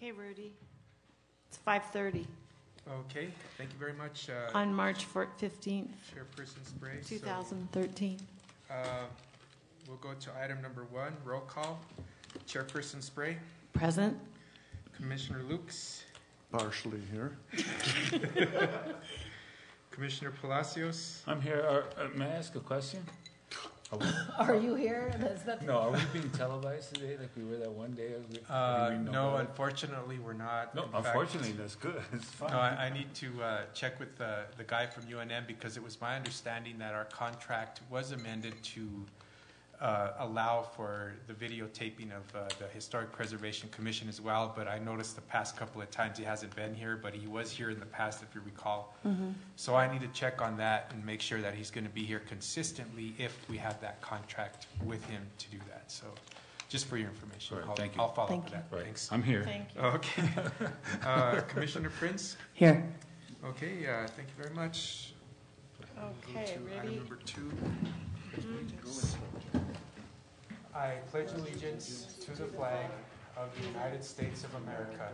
Okay, Rudy. It's 5:30 Okay, thank you very much, on March 15th, Chairperson Spray. 2013. So, we'll go to item number 1, roll call. Chairperson Spray, Present. Commissioner Lukes, Partially here. Commissioner Palacios. I'm here. May I ask a question? Are you here? No, are we being televised today like we were that one day? No, unfortunately, we're not. No, In fact, unfortunately, that's good. It's fine. No, I need to check with the guy from UNM because it was my understanding that our contract was amended to allow for the videotaping of the Historic Preservation Commission as well, but I noticed the past couple of times he hasn't been here, but he was here in the past, if you recall. Mm-hmm. So I need to check on that and make sure that he's going to be here consistently if we have that contract with him to do that. So just for your information, Right, thank you. I'll follow up with that. Right. Thanks. I'm here. Thank you. Okay. Commissioner Prince? Here. Okay, thank you very much. Okay, Go to ready? item number 2. I pledge allegiance to the flag of the United States of America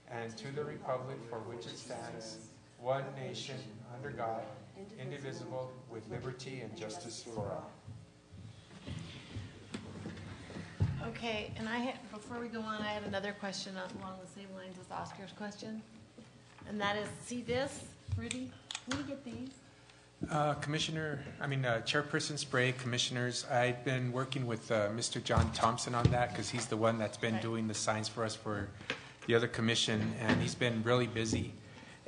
and to the republic for which it stands, one nation, under God, indivisible, with liberty and justice for all. Okay, and before we go on, I had another question along the same lines as Oscar's question. And that is, see this, Rudy? Can we get these? Chairperson Spray, Commissioners, I've been working with Mr. John Thompson on that because he's the one that's been doing the signs for us for the other commission, and he's been really busy.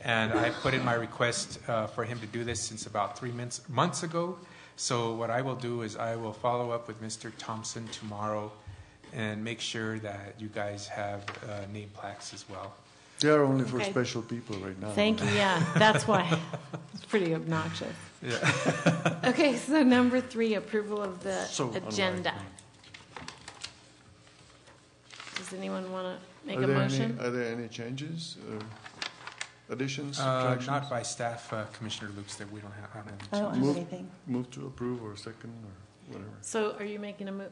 And I put in my request for him to do this since about 3 months ago. So what I will do is I will follow up with Mr. Thompson tomorrow and make sure that you guys have name plaques as well. They are only for special people right now. Thank you, yeah, that's why. It's pretty obnoxious. Yeah. Okay, so number 3, approval of the agenda. Does anyone want to make a motion? Are there any changes, additions, Not subtractions? by staff, Commissioner Lukes, that we don't have any I don't have anything. Move to approve or second or whatever. So are you making a move?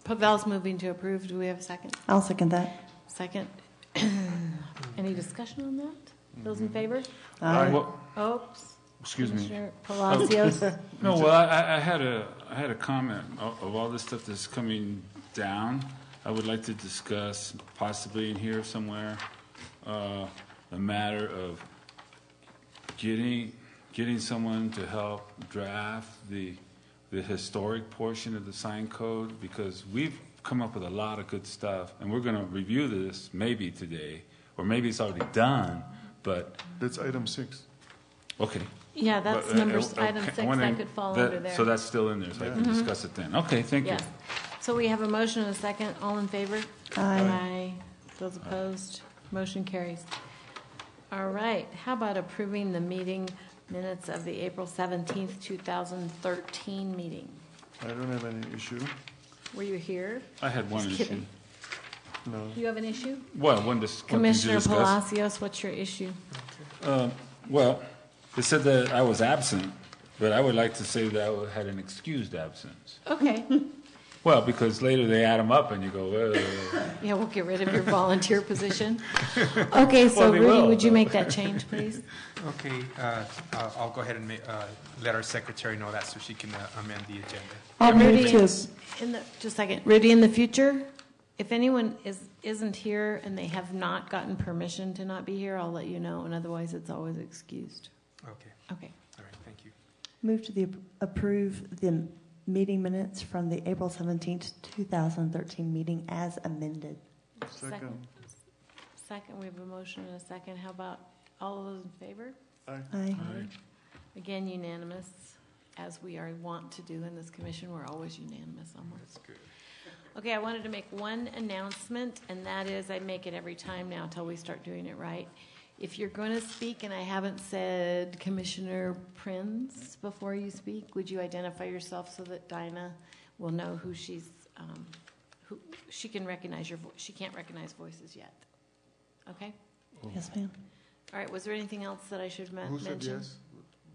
Pavel's moving to approve. Do we have a second? I'll second that. Second. Any discussion on that? Those in favor? Oops. Excuse me. Commissioner Palacios. No, well, I had a comment of all this stuff that's coming down. I would like to discuss, possibly in here somewhere, a matter of getting someone to help draft the historic portion of the sign code, because we've come up with a lot of good stuff, and we're going to review this maybe today, or maybe it's already done, but... That's item 6. Okay. Yeah, that's item 6. That could fall under there. So that's still in there, so I can discuss it then. Okay, thank you. Yes. So we have a motion and a second. All in favor? Aye. Those opposed? Motion carries. All right. How about approving the meeting minutes of the April 17th, 2013 meeting? I don't have any issue. Were you here? I had one Just issue. kidding. No. You have an issue? Well, one to Commissioner discuss. Palacios, what's your issue? Well, it said that I was absent, but I would like to say that I had an excused absence. Okay. Well, because later they add them up and you go, Yeah, we'll get rid of your volunteer position. Okay, so Well, they Rudy, will, would you but- make that change, please? Okay, I'll go ahead and let our secretary know that so she can amend the agenda. I'll move Rudy, to, just a second. Rudy, in the future, if anyone isn't here and they have not gotten permission to not be here, I'll let you know, and otherwise it's always excused. Okay. Okay. All right, thank you. move to approve the meeting minutes from the April 17th, 2013 meeting as amended. Second. Second, we have a motion and a second. How about all of those in favor? Aye. Aye. Again, unanimous, as we are wont to do in this commission. We're always unanimous almost. That's good. Okay, I wanted to make one announcement, and that is I make it every time now until we start doing it right. If you're going to speak and I haven't said Commissioner Prince before you speak, would you identify yourself so that Dinah will know who she's, who she can recognize your voice. She can't recognize voices yet. Okay? Yes, ma'am. All right, was there anything else that I should mention? Who said yes?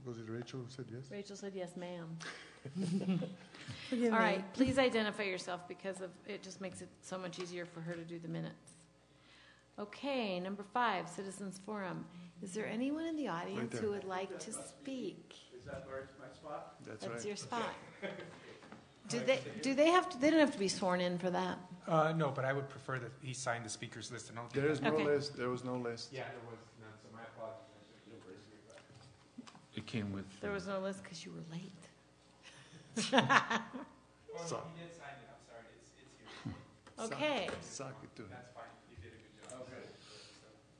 Was it Rachel who said yes? Rachel said yes, ma'am. Forgive All me. right, please identify yourself because it just makes it so much easier for her to do the minutes. Okay, number 5, Citizens Forum. Is there anyone in the audience who would like to speak? Is that where it's my spot? That's That's right. your spot. Do they have to, they don't have to be sworn in for that? No, but I would prefer that he sign the speakers list and There is no Okay. list, there was no list. Yeah, there was none, so my apologies. It came with. There was no list because you were late. So- He did sign it, I'm sorry, it's here. Okay. Suck it to him. That's fine, you did a good job. Okay.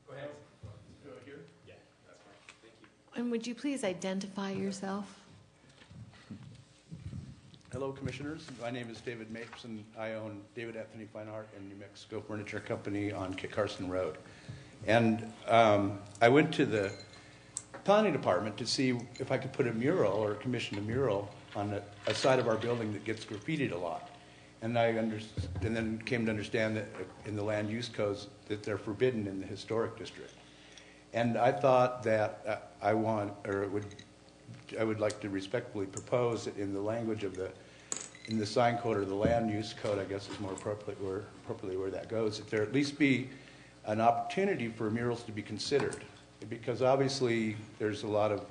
Go ahead. Here? Yeah, that's fine, thank you. And would you please identify yourself? Hello, Commissioners. My name is David Mapes, and I own David Anthony Fine Art and New Mexico Furniture Company on Kit Carson Road. And I went to the planning department to see if I could put a mural or commission a mural on a side of our building that gets graffitied a lot. And and then came to understand that in the land use codes that they're forbidden in the historic district. And I thought that I would like to respectfully propose that in the language of in the sign code or the land use code, I guess is more appropriately where that goes, that there at least be an opportunity for murals to be considered. Because obviously there's a lot of,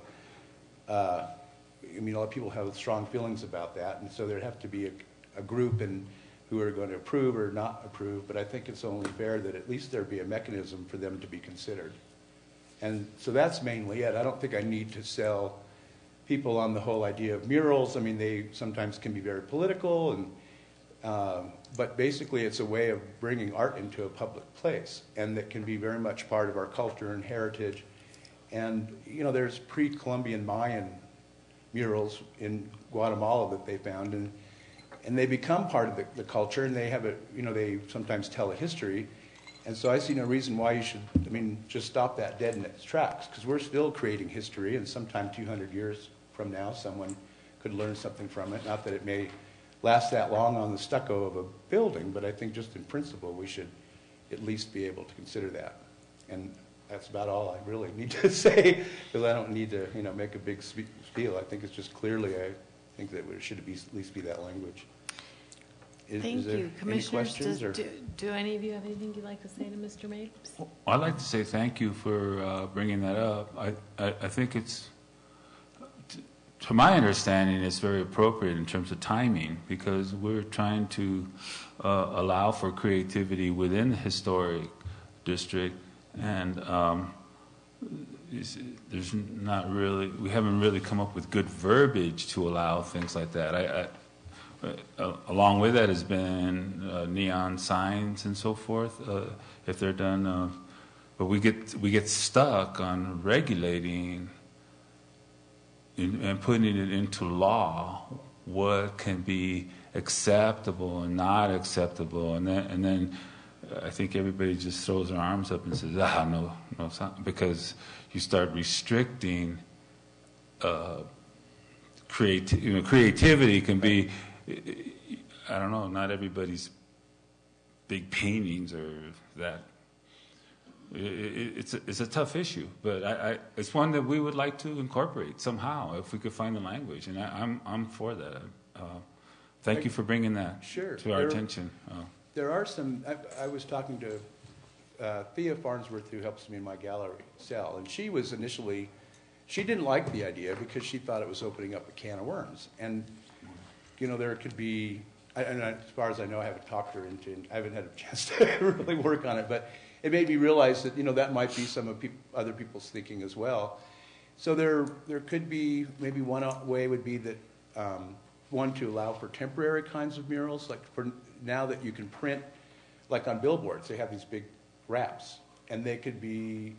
a lot of people have strong feelings about that, and so there'd have to be a group who are going to approve or not approve, but I think it's only fair that at least there be a mechanism for them to be considered. And so that's mainly it. I don't think I need to sell people on the whole idea of murals. I mean, they sometimes can be very political, but basically it's a way of bringing art into a public place, and that can be very much part of our culture and heritage. And, there's pre-Columbian Mayan murals in Guatemala that they found, and they become part of the culture, and they have they sometimes tell a history. And so I see no reason why you should, just stop that dead in its tracks, because we're still creating history, and sometime 200 years from now, someone could learn something from it. Not that it may last that long on the stucco of a building, but I think just in principle, we should at least be able to consider that. And that's about all I really need to say, because I don't need to, make a big spiel. I think it's just clearly, I think that there should at least be that language. Thank you. Commissioners, questions? do any of you have anything you'd like to say to Mr. Mapes? I'd like to say thank you for bringing that up. I think it's, to my understanding, it's very appropriate in terms of timing, because we're trying to allow for creativity within the historic district, and there's not really, we haven't really come up with good verbiage to allow things like that. Along with that has been neon signs and so forth, if they're done. But we get stuck on regulating and putting it into law what can be acceptable and not acceptable, and then I think everybody just throws their arms up and says, no, it's not, because you start restricting creativity can be. I don't know, not everybody's big paintings are that. It's a tough issue, but it's one that we would like to incorporate somehow if we could find the language, and I'm for that. Thank you for bringing that to our attention. There are some, I was talking to Thea Farnsworth, who helps me in my gallery sell, and she didn't like the idea because she thought it was opening up a can of worms. And there could be, and as far as I know, I haven't talked her into, I haven't had a chance to really work on it, but it made me realize that, that might be some of other people's thinking as well. So there could be, maybe one way would be that, one, to allow for temporary kinds of murals, like for now that you can print, like on billboards, they have these big wraps, and they could be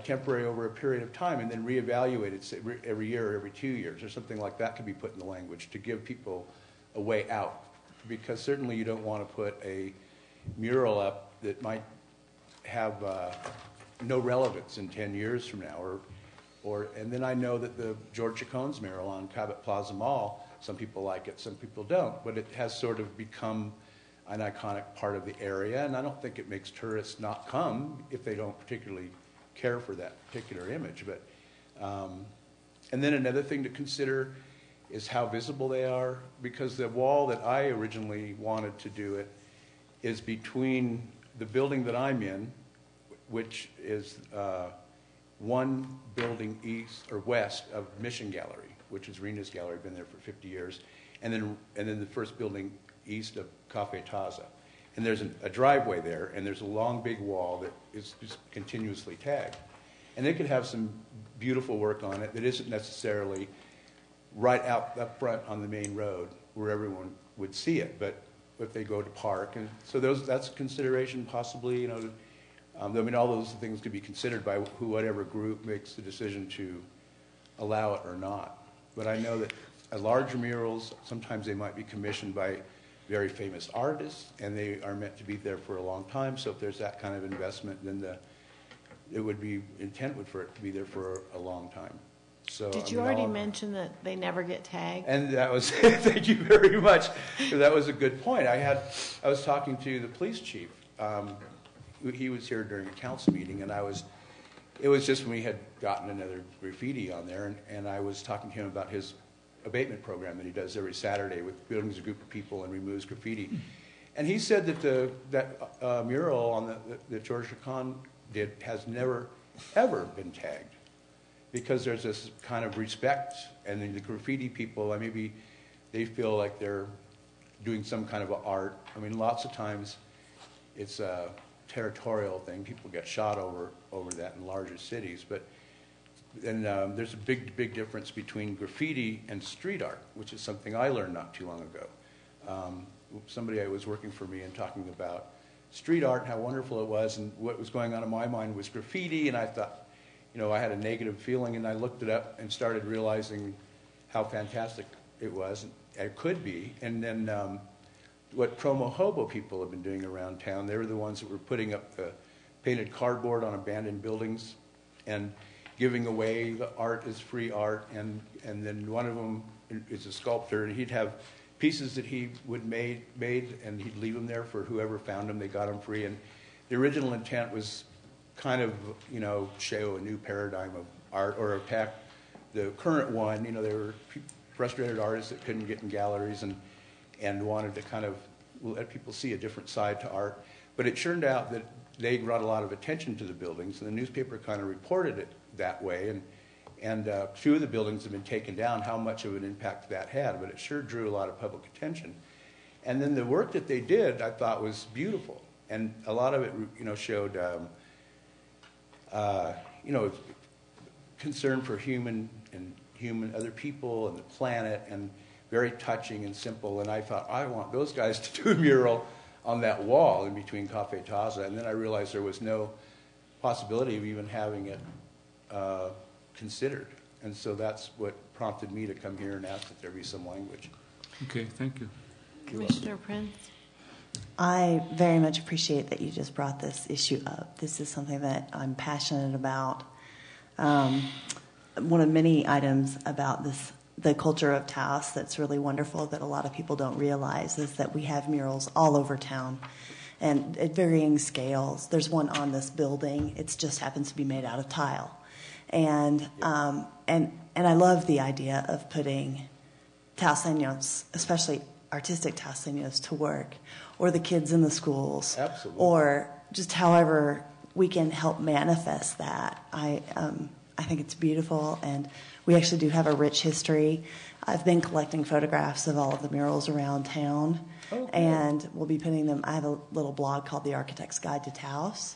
temporary over a period of time and then reevaluated every year or every 2 years or something like that could be put in the language to give people a way out. Because certainly you don't want to put a mural up that might have no relevance in 10 years from now. And then I know that the George Chacon's mural on Cabot Plaza Mall, some people like it, some people don't, but it has sort of become an iconic part of the area, and I don't think it makes tourists not come if they don't particularly care for that particular image. But and then another thing to consider is how visible they are, because the wall that I originally wanted to do it is between the building that I'm in which is one building east or west of Mission Gallery, which is Rena's Gallery, been there for 50 years, and then the first building east of Cafe Taza. And there's a driveway there, and there's a long, big wall that is just continuously tagged. And they could have some beautiful work on it that isn't necessarily right out up front on the main road where everyone would see it, but if they go to park. And so that's a consideration possibly, you know. I mean, all those things could be considered by whatever group makes the decision to allow it or not. But I know that larger murals, sometimes they might be commissioned by very famous artists, and they are meant to be there for a long time. So if there's that kind of investment, then it would be intent for it to be there for a long time. So Did you already mention that they never get tagged? And that was thank you very much. That was a good point. I was talking to the police chief. He was here during a council meeting, and it was just when we had gotten another graffiti on there, and I was talking to him about his abatement program that he does every Saturday with buildings a group of people and removes graffiti. And he said that that mural on that George Khan did has never, ever been tagged, because there's this kind of respect, and then the graffiti people, maybe they feel like they're doing some kind of art. I mean, lots of times it's a territorial thing. People get shot over that in larger cities, but and there's a big difference between graffiti and street art, which is something I learned not too long ago. Somebody was working for me and talking about street art and how wonderful it was, and what was going on in my mind was graffiti, and I thought, you know, I had a negative feeling, and I looked it up and started realizing how fantastic it was, and it could be. And then what Promo Hobo people have been doing around town, they were the ones that were putting up the painted cardboard on abandoned buildings and giving away the art as free art. And then one of them is a sculptor, and he'd have pieces that he would made, and he'd leave them there for whoever found them. They got them free. And the original intent was kind of, you know, show a new paradigm of art, or attack the current one. You know, there were frustrated artists that couldn't get in galleries and wanted to kind of let people see a different side to art. But it turned out that they brought a lot of attention to the buildings, and the newspaper kind of reported it that way. And few of the buildings have been taken down, how much of an impact that had, but it sure drew a lot of public attention. And then the work that they did, I thought, was beautiful. And a lot of it, you know, showed, you know, concern for human other people and the planet, and very touching and simple. And I thought, I want those guys to do a mural on that wall in between Cafe Taza. And then I realized there was no possibility of even having it considered. And so that's what prompted me to come here and ask that there be some language. Okay, thank you. Commissioner Prince? I very much appreciate that you just brought this issue up. This is something that I'm passionate about. One of many items about the culture of Taos that's really wonderful that a lot of people don't realize is that we have murals all over town, and at varying scales. There's one on this building. It just happens to be made out of tile. And I love the idea of putting Taoseños, especially artistic Taoseños, to work, or the kids in the schools. Absolutely. Or just however we can help manifest that. I think it's beautiful, and we actually do have a rich history. I've been collecting photographs of all of the murals around town, and we'll be putting them. I have a little blog called The Architect's Guide to Taos,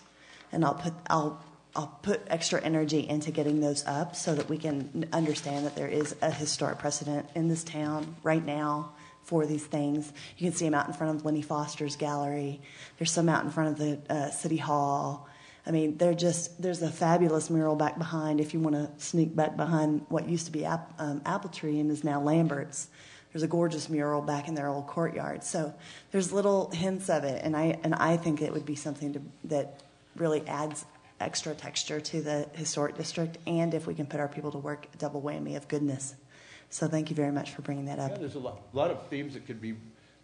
and I'll put extra energy into getting those up so that we can understand that there is a historic precedent in this town right now for these things. You can see them out in front of Lenny Foster's gallery. There's some out in front of the City Hall. I mean, there's a fabulous mural back behind, if you want to sneak back behind what used to be Apple Tree and is now Lambert's. There's a gorgeous mural back in their old courtyard. So there's little hints of it, and I think it would be something that really adds extra texture to the historic district, and if we can put our people to work, a double whammy of goodness. So thank you very much for bringing that up. Yeah, there's a lot of themes that could be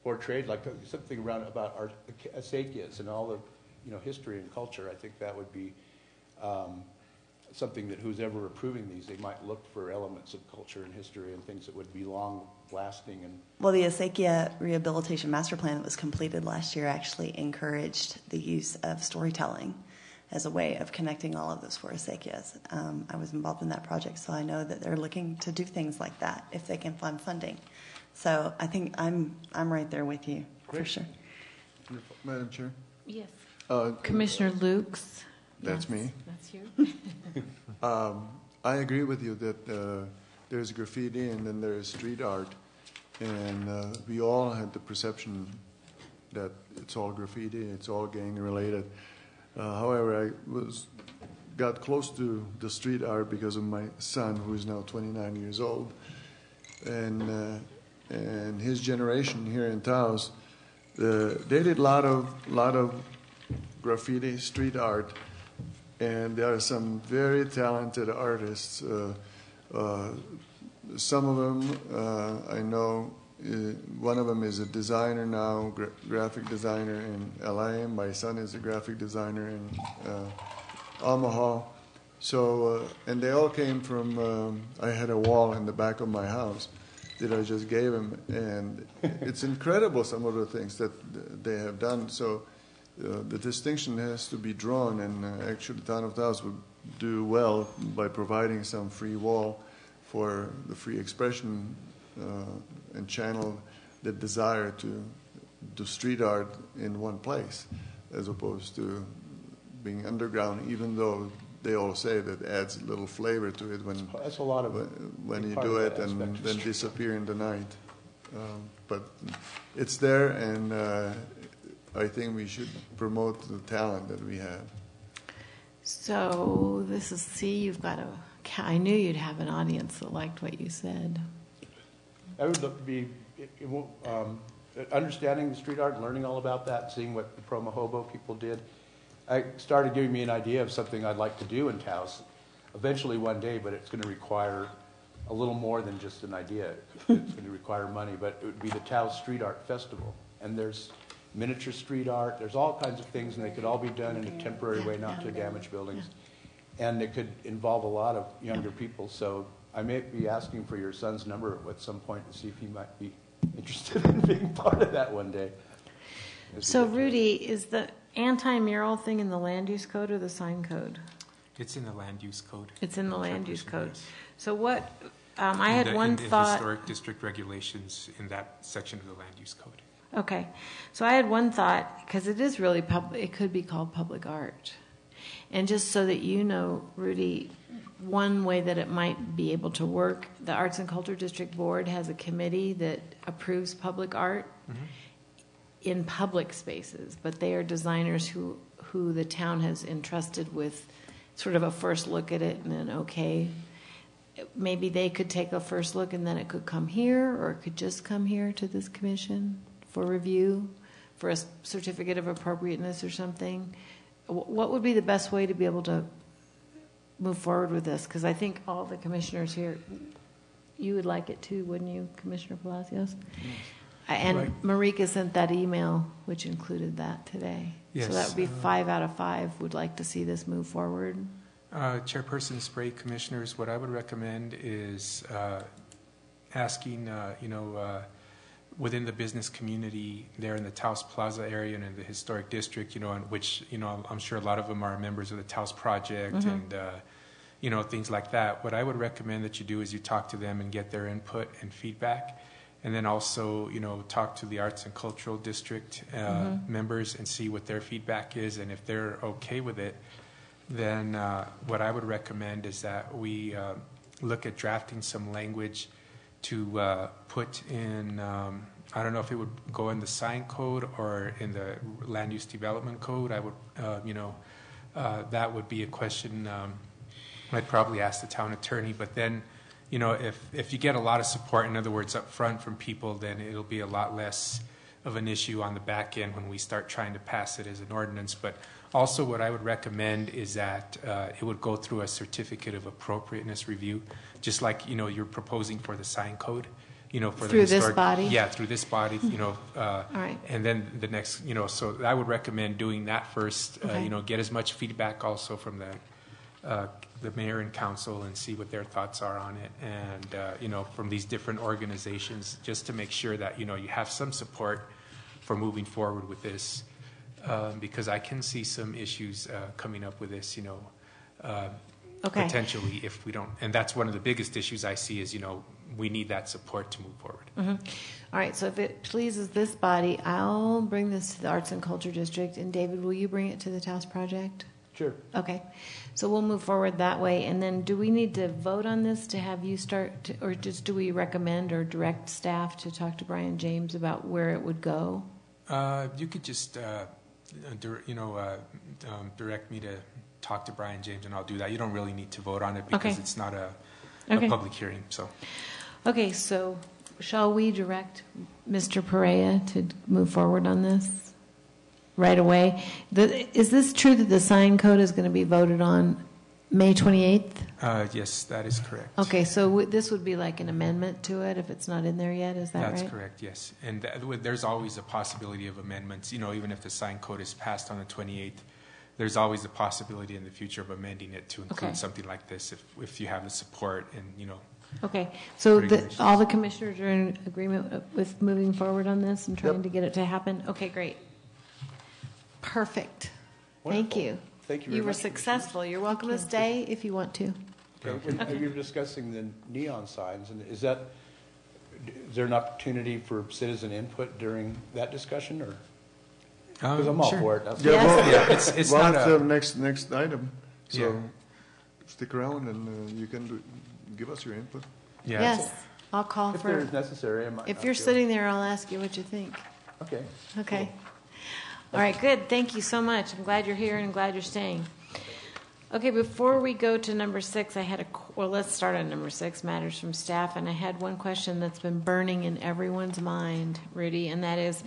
portrayed, like something around about our acequias and all the, you know, history and culture. I think that would be something that who's ever approving these, they might look for elements of culture and history and things that would be long-lasting. And well, the Acequia Rehabilitation Master Plan that was completed last year actually encouraged the use of storytelling. as a way of connecting all of those forsythias. I was involved in that project, so I know that they're looking to do things like that if they can find funding. So I think I'm right there with you, for sure. Madam Chair? Yes. Uh, Commissioner Lukes. That's Yes, me. That's you. I agree with you that there's graffiti and then there's street art. And we all had the perception that it's all graffiti, it's all gang related. However, I got close to the street art because of my son, who is now 29 years old. And his generation here in Taos, they did a lot of graffiti, street art, and there are some very talented artists. Some of them I know. One of them is a designer now, graphic designer in LA. My son is a graphic designer in Omaha. So, and they all came from, I had a wall in the back of my house that I just gave him. And it's incredible, some of the things that they have done. So the distinction has to be drawn. And actually, the town of Taos would do well by providing some free wall for the free expression and channel the desire to do street art in one place, as opposed to being underground, even though they all say that adds a little flavor to it That's a lot of when you part do of it that and aspect. then disappear in the night. But it's there, and I think we should promote the talent that we have. So this is, see, you've got I knew you'd have an audience that liked what you said. I would understanding the street art and learning all about that, seeing what the Promo Hobo people did, I started giving me an idea of something I'd like to do in Taos eventually one day, but it's going to require a little more than just an idea. It's going to require money, but it would be the Taos Street Art Festival. And there's miniature street art, there's all kinds of things, and they could all be done in a temporary way, not to damage buildings. And it could involve a lot of younger people, so I may be asking for your son's number at some point to see if he might be interested in being part of that one day. So Rudy, is the anti-mural thing in the land use code or the sign code? It's in the land use code. It's in the land use Chairperson, code. yes. So what, I had one in thought. historic district regulations in that section of the land use code. Okay, so I had one thought, because it is really public, it could be called public art. And just so that you know, Rudy, one way that it might be able to work, the Arts and Culture District Board has a committee that approves public art in public spaces, but they are designers who the town has entrusted with sort of a first look at it and then okay. Maybe they could take a first look and then it could come here, or it could just come here to this commission for review, for a certificate of appropriateness or something. What would be the best way to be able to move forward with this? Because I think all the commissioners here, you would like it too, wouldn't you, Commissioner Palacios? And Right. Marika sent that email, which included that today. Yes, So that would be 5 out of 5 would like to see this move forward. Chairperson Spray, commissioners, what I would recommend is asking, within the business community there in the Taos Plaza area and in the historic district, in which, I'm sure a lot of them are members of the Taos Project and, things like that. What I would recommend that you do is you talk to them and get their input and feedback. And then also, talk to the Arts and Cultural District members and see what their feedback is. And if they're okay with it, then what I would recommend is that we look at drafting some language to put in, I don't know if it would go in the sign code or in the land use development code. I would, that would be a question I'd probably ask the town attorney. But then, if you get a lot of support, in other words, up front from people, then it'll be a lot less of an issue on the back end when we start trying to pass it as an ordinance. But also what I would recommend is that it would go through a certificate of appropriateness review, just like, you're proposing for the sign code, for Through the this body? Yeah, through this body, All right. and then the next, so I would recommend doing that first, Okay. get as much feedback also from the mayor and council and see what their thoughts are on it. And, from these different organizations, just to make sure that, you have some support for moving forward with this. because I can see some issues coming up with this, Okay. potentially if we don't. And that's one of the biggest issues I see is, we need that support to move forward. Mm-hmm. All right, so if it pleases this body, I'll bring this to the Arts and Culture District. And David, will you bring it to the Taos Project? Sure. Okay, so we'll move forward that way. And then do we need to vote on this to have you start, or just do we recommend or direct staff to talk to Brian James about where it would go? You could just, direct me to talk to Brian James, and I'll do that. You don't really need to vote on it because Okay. it's not a Okay. public hearing. So, Okay, so shall we direct Mr. Perea to move forward on this right away? Is this true that the sign code is going to be voted on May 28th? yes, that is correct. Okay, so this would be like an amendment to it if it's not in there yet, is that right? That's correct, yes. And there's always a possibility of amendments. Even if the sign code is passed on the 28th, there's always a possibility in the future of amending it to include Okay. something like this if you have the support and, Okay, so Regulations. all the commissioners are in agreement with moving forward on this and trying to get it to happen? Okay, great. Perfect. Thank Wonderful. you. Thank you very You were much, Commissioners. successful. You're welcome to stay if you want to. Okay. And you were discussing the neon signs, and is there an opportunity for citizen input during that discussion, or? Because I'm all sure. for it. That's Yes. Yeah, it's Well, not it's a, the next item. So Yeah. stick around and you can give us your input. yeah. Yes, I'll call If for, there is necessary, I might. if not you're feel- sitting there, I'll ask you what you think. Okay. Okay. All right, good. Thank you so much. I'm glad you're here and I'm glad you're staying. Okay, before we go to number 6, let's start on number 6, matters from staff. And I had one question that's been burning in everyone's mind, Rudy, and that is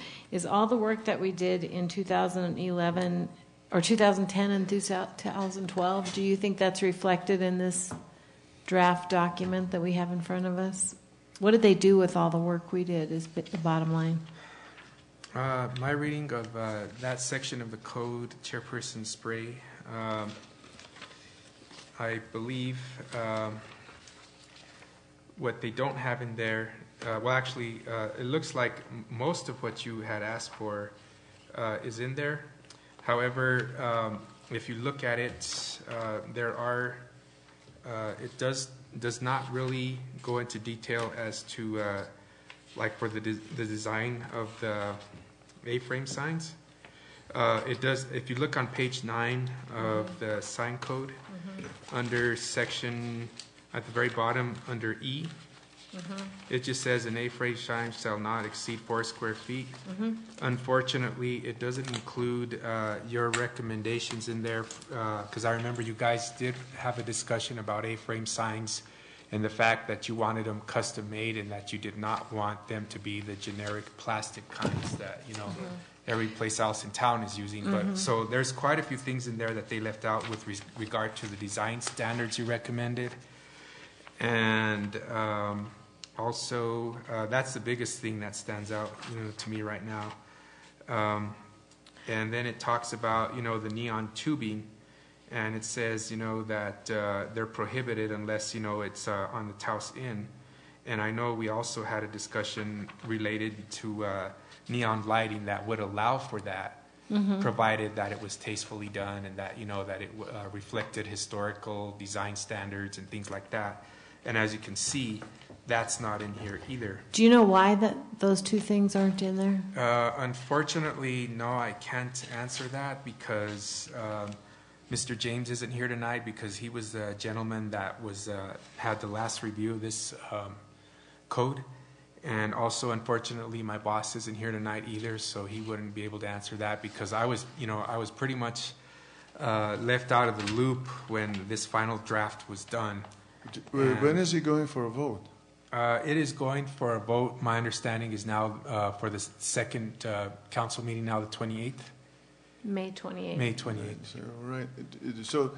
all the work that we did in 2011 or 2010 and 2012, do you think that's reflected in this draft document that we have in front of us? What did they do with all the work we did is the bottom line. My reading of that section of the code, Chairperson Spray, I believe what they don't have in there, it looks like most of what you had asked for is in there. However, if you look at it, it does not really go into detail as to like for the design of the A-frame signs. It does, if you look on page 9 of the sign code, under section, at the very bottom, under E, it just says an A-frame sign shall not exceed 4 square feet. Unfortunately, it doesn't include your recommendations in there, because I remember you guys did have a discussion about A-frame signs and the fact that you wanted them custom made and that you did not want them to be the generic plastic kinds that, every place else in town is using. But so there's quite a few things in there that they left out with regard to the design standards you recommended. And also, that's the biggest thing that stands out, to me right now. And then it talks about, the neon tubing. And it says, that they're prohibited unless, it's on the Taos Inn. And I know we also had a discussion related to neon lighting that would allow for that, provided that it was tastefully done and that, that it reflected historical design standards and things like that. And as you can see, that's not in here either. Do you know why those two things aren't in there? Unfortunately, no, I can't answer that because Mr. James isn't here tonight because he was the gentleman that had the last review of this code. And also, unfortunately, my boss isn't here tonight either, so he wouldn't be able to answer that because I was pretty much left out of the loop when this final draft was done. When is he going for a vote? It is going for a vote. My understanding is now for the second council meeting, now the 28th. May 28th. May 28th. So, right. So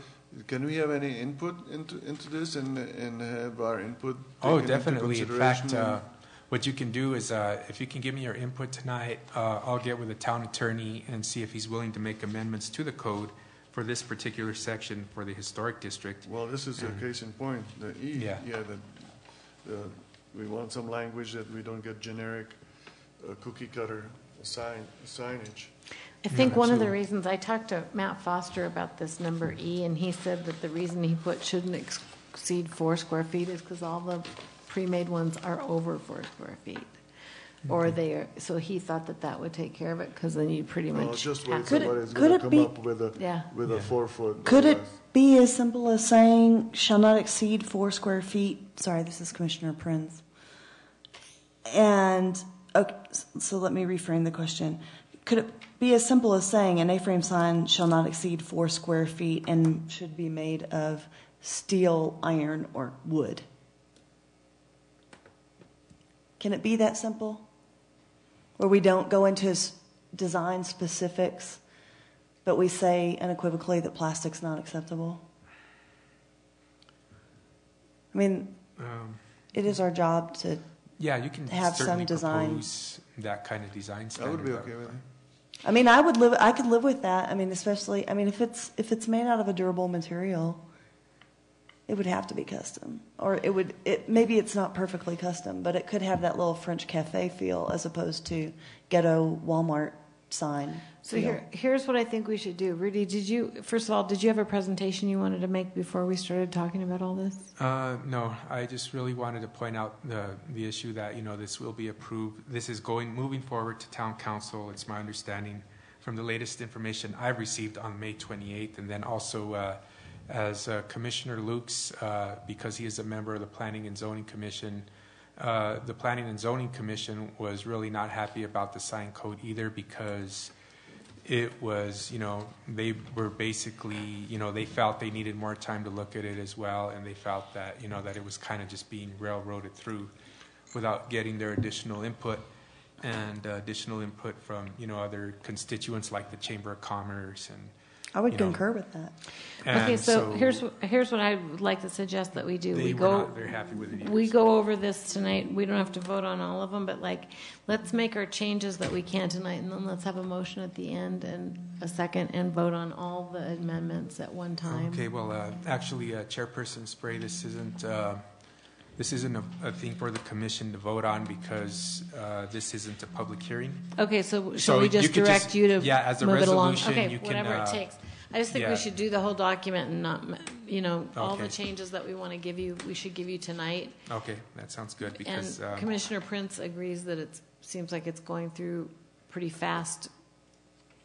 can we have any input into this and have our input Oh, taken into definitely. In fact, consideration? what you can do is if you can give me your input tonight, I'll get with the town attorney and see if he's willing to make amendments to the code for this particular section for the historic district. Well, this is a case in point. The E, Yeah. we want some language that we don't get generic cookie cutter signage. I think one of the absolutely. reasons, I talked to Matt Foster about this number E, and he said that the reason he put shouldn't exceed 4 square feet is because all the pre-made ones are over 4 square feet. Or they are, so he thought that that would take care of it, because then you pretty Well, much just have wait, to. somebody's could gonna it come be- up with a, Yeah. with a 4 foot. Could or it less. be as simple as saying shall not exceed 4 square feet? Sorry, this is Commissioner Prinz. And, okay, so let me reframe the question. Could it be as simple as saying an A-frame sign shall not exceed 4 square feet and should be made of steel, iron, or wood? Can it be that simple? Where we don't go into design specifics, but we say unequivocally that plastic's not acceptable? I mean, it is our job to, Yeah, you can have some certainly design. propose that kind of design I standard. would be okay with it. I mean, I could live with that. I mean, especially, I mean, if it's made out of a durable material, it would have to be custom. Or maybe it's not perfectly custom, but it could have that little French cafe feel as opposed to ghetto Walmart sign. So feel. here's what I think we should do. Rudy, first of all, did you have a presentation you wanted to make before we started talking about all this? No, I just really wanted to point out the issue that, this will be approved. This is moving forward to town council. It's my understanding from the latest information I've received on May 28th, and then also as Commissioner Lukes, because he is a member of the Planning and Zoning Commission. The Planning and Zoning Commission was really not happy about the sign code either, because it was, they were basically, they felt they needed more time to look at it as well, and they felt that, that it was kind of just being railroaded through without getting their additional input and additional input from, other constituents like the Chamber of Commerce and I would concur with that. Okay, and so here's what I would like to suggest that we do. they were not very happy with it either. We go over this tonight. We don't have to vote on all of them, but let's make our changes that we can tonight, and then let's have a motion at the end and a second, and vote on all the amendments at one time. Okay, well, actually, Chairperson Spray, this isn't a thing for the commission to vote on, because this isn't a public hearing. Okay, so So we you just could direct just- you to yeah, as a move it along? resolution, Okay, you can, whatever it takes. I just think we yeah. should do the whole document and not, all the Okay. changes that we want to give you, we should give you tonight. Okay, that sounds good, And because Commissioner Prince agrees that it seems like it's going through pretty fast.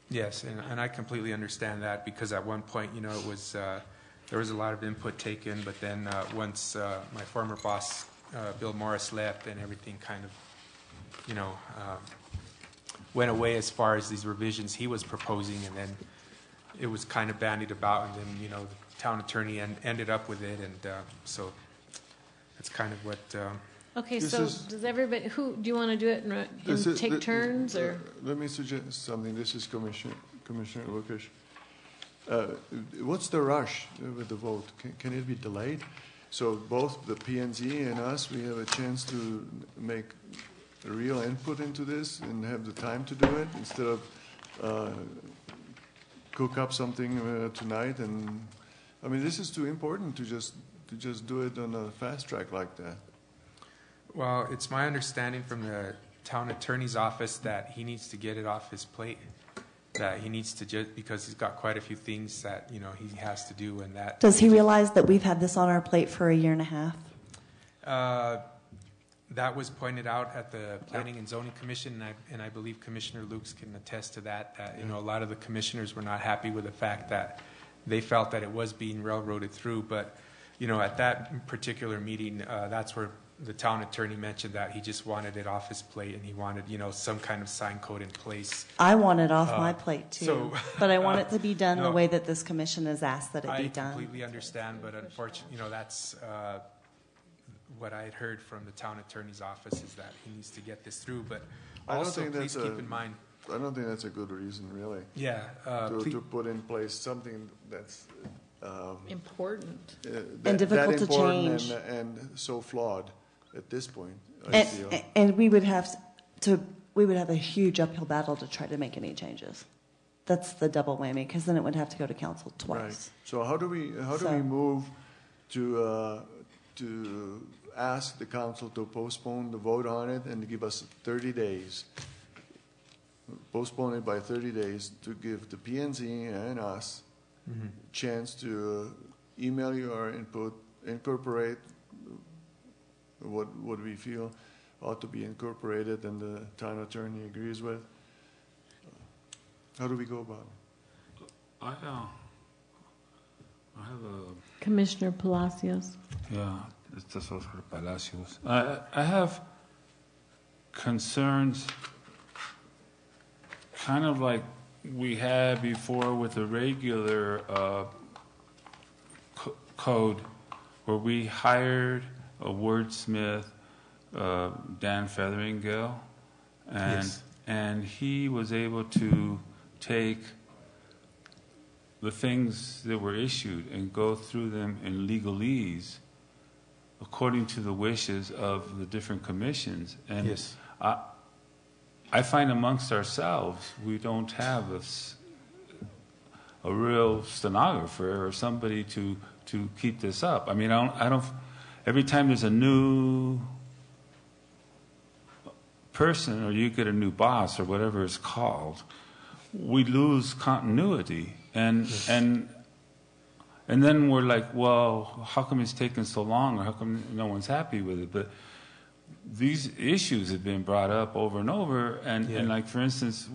yes, and I completely understand that, because at one point, it was there was a lot of input taken, but then once my former boss, Bill Morris, left, and everything kind of, went away as far as these revisions he was proposing, and then it was kind of bandied about, and then, the town attorney ended up with it, and so that's kind of what, Okay, This so is- does everybody, do you want to do it and take turns, or? Let me suggest something. This is Commissioner Lukash. What's the rush with the vote? Can it be delayed? So both the P&Z and us, we have a chance to make a real input into this and have the time to do it, instead of cook up something tonight. And I mean, this is too important to just do it on a fast track like that. well, it's my understanding from the town attorney's office that he needs to get it off his plate, that he needs to just, because he's got quite a few things that, he has to do, and that. Does he realize that we've had this on our plate for a year and a half? That was pointed out at the Planning and Zoning Commission, and I believe Commissioner Lukes can attest to that, a lot of the commissioners were not happy with the fact that they felt that it was being railroaded through, but, at that particular meeting, that's where the town attorney mentioned that he just wanted it off his plate, and he wanted, some kind of sign code in place. I want it off my plate too, so- but I want it to be done the No. way that this commission has asked that it I be done. completely understand, but unfortunately, that's what I had heard from the town attorney's office, is that he needs to get this through, but I don't also think please that's keep in mind, I don't think that's a good reason, really, yeah, to put in place something that's Important. And difficult that to important change. and so flawed at this point. I feel. And we would have a huge uphill battle to try to make any changes. That's the double whammy, because then it would have to go to council twice. Right. So how do we So- move to ask the council to postpone the vote on it and to give us 30 days postpone it by 30 days to give the PNZ and us chance to email you our input, incorporate what we feel ought to be incorporated and the town attorney agrees with. How do we go about it? I have a Commissioner Palacios. Yeah, it's just Oscar Palacios. I have concerns, kind of like we had before with the regular code, where we hired a wordsmith, Dan Featheringale, and he was able to take the things that were issued and go through them in legalese according to the wishes of the different commissions. And I find amongst ourselves we don't have a real stenographer or somebody to keep this up. I mean, I don't every time there's a new person or you get a new boss or whatever it's called, we lose continuity. And then we're like, well, how come it's taking so long, or how come no one's happy with it? But these issues have been brought up over and over, and like, for instance,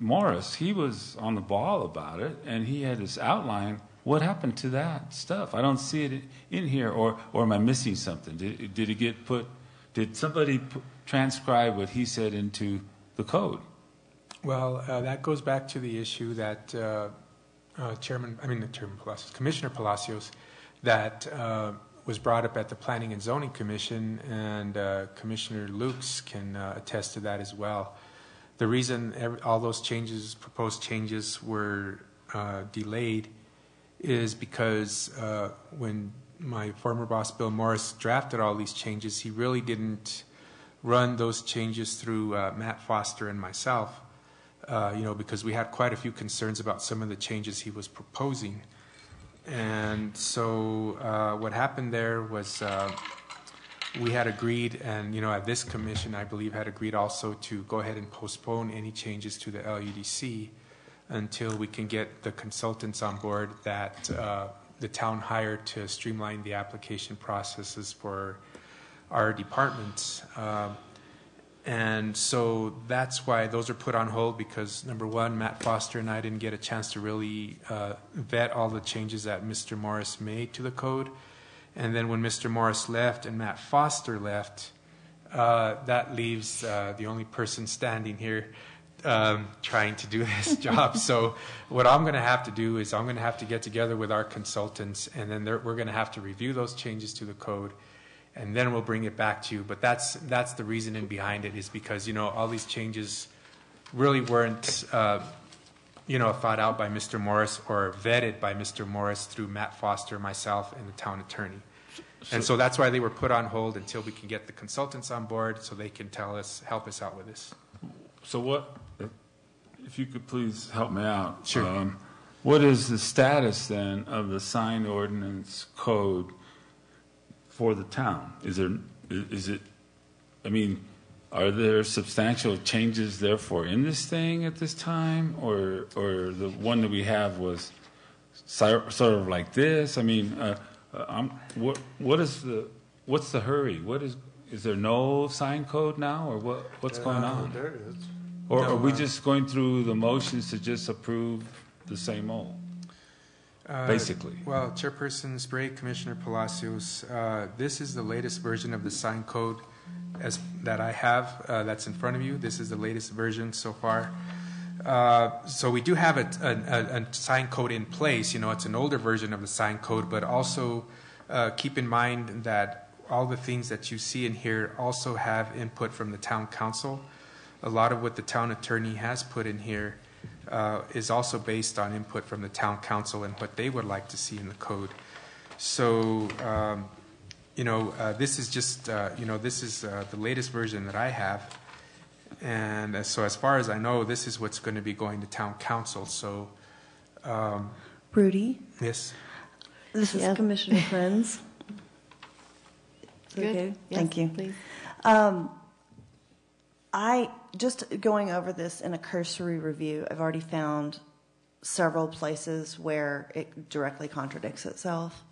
Morris, he was on the ball about it, and he had this outline. What happened to that stuff? I don't see it in here, or am I missing something? Did it get put? Did somebody transcribe what he said into the code? Well, that goes back to the issue that Commissioner Palacios, that was brought up at the Planning and Zoning Commission, and Commissioner Lukes can attest to that as well. The reason all those changes, proposed changes, were delayed is because when my former boss, Bill Morris, drafted all these changes, he really didn't run those changes through Matt Foster and myself. Because we had quite a few concerns about some of the changes he was proposing. And so what happened there was we had agreed, and at this commission, I believe, had agreed also to go ahead and postpone any changes to the LUDC until we can get the consultants on board that the town hired to streamline the application processes for our departments. And so that's why those are put on hold, because number one, Matt Foster and I didn't get a chance to really vet all the changes that Mr. Morris made to the code. And then when Mr. Morris left and Matt Foster left, that leaves the only person standing here trying to do this job. So what I'm going to have to do is I'm going to have to get together with our consultants, and then we're going to have to review those changes to the code. And then we'll bring it back to you. But that's the reasoning behind it, is because, all these changes really weren't, thought out by Mr. Morris or vetted by Mr. Morris through Matt Foster, myself, and the town attorney. And so that's why they were put on hold until we can get the consultants on board so they can help us out with this. So if you could please help me out. Sure. What is the status then of the sign ordinance code for the town? Are there substantial changes therefore in this thing at this time, or the one that we have was sort of like this? What's the hurry? Is there no sign code now, or what's going on? There it is. Or are we just going through the motions to just approve the same old? Basically. Well, Chairperson Sprague, Commissioner Palacios, this is the latest version of the sign code that I have that's in front of you. This is the latest version so far. So we do have a sign code in place. It's an older version of the sign code, but also keep in mind that all the things that you see in here also have input from the town council. A lot of what the town attorney has put in here is also based on input from the town council and what they would like to see in the code. So, this is just, this is the latest version that I have. And so as far as I know, this is what's going to be going to town council. So, Rudy, yes. this is Commissioner Prinz. Good. Okay. Yes, Thank you. Please. just going over this in a cursory review, I've already found several places where it directly contradicts itself.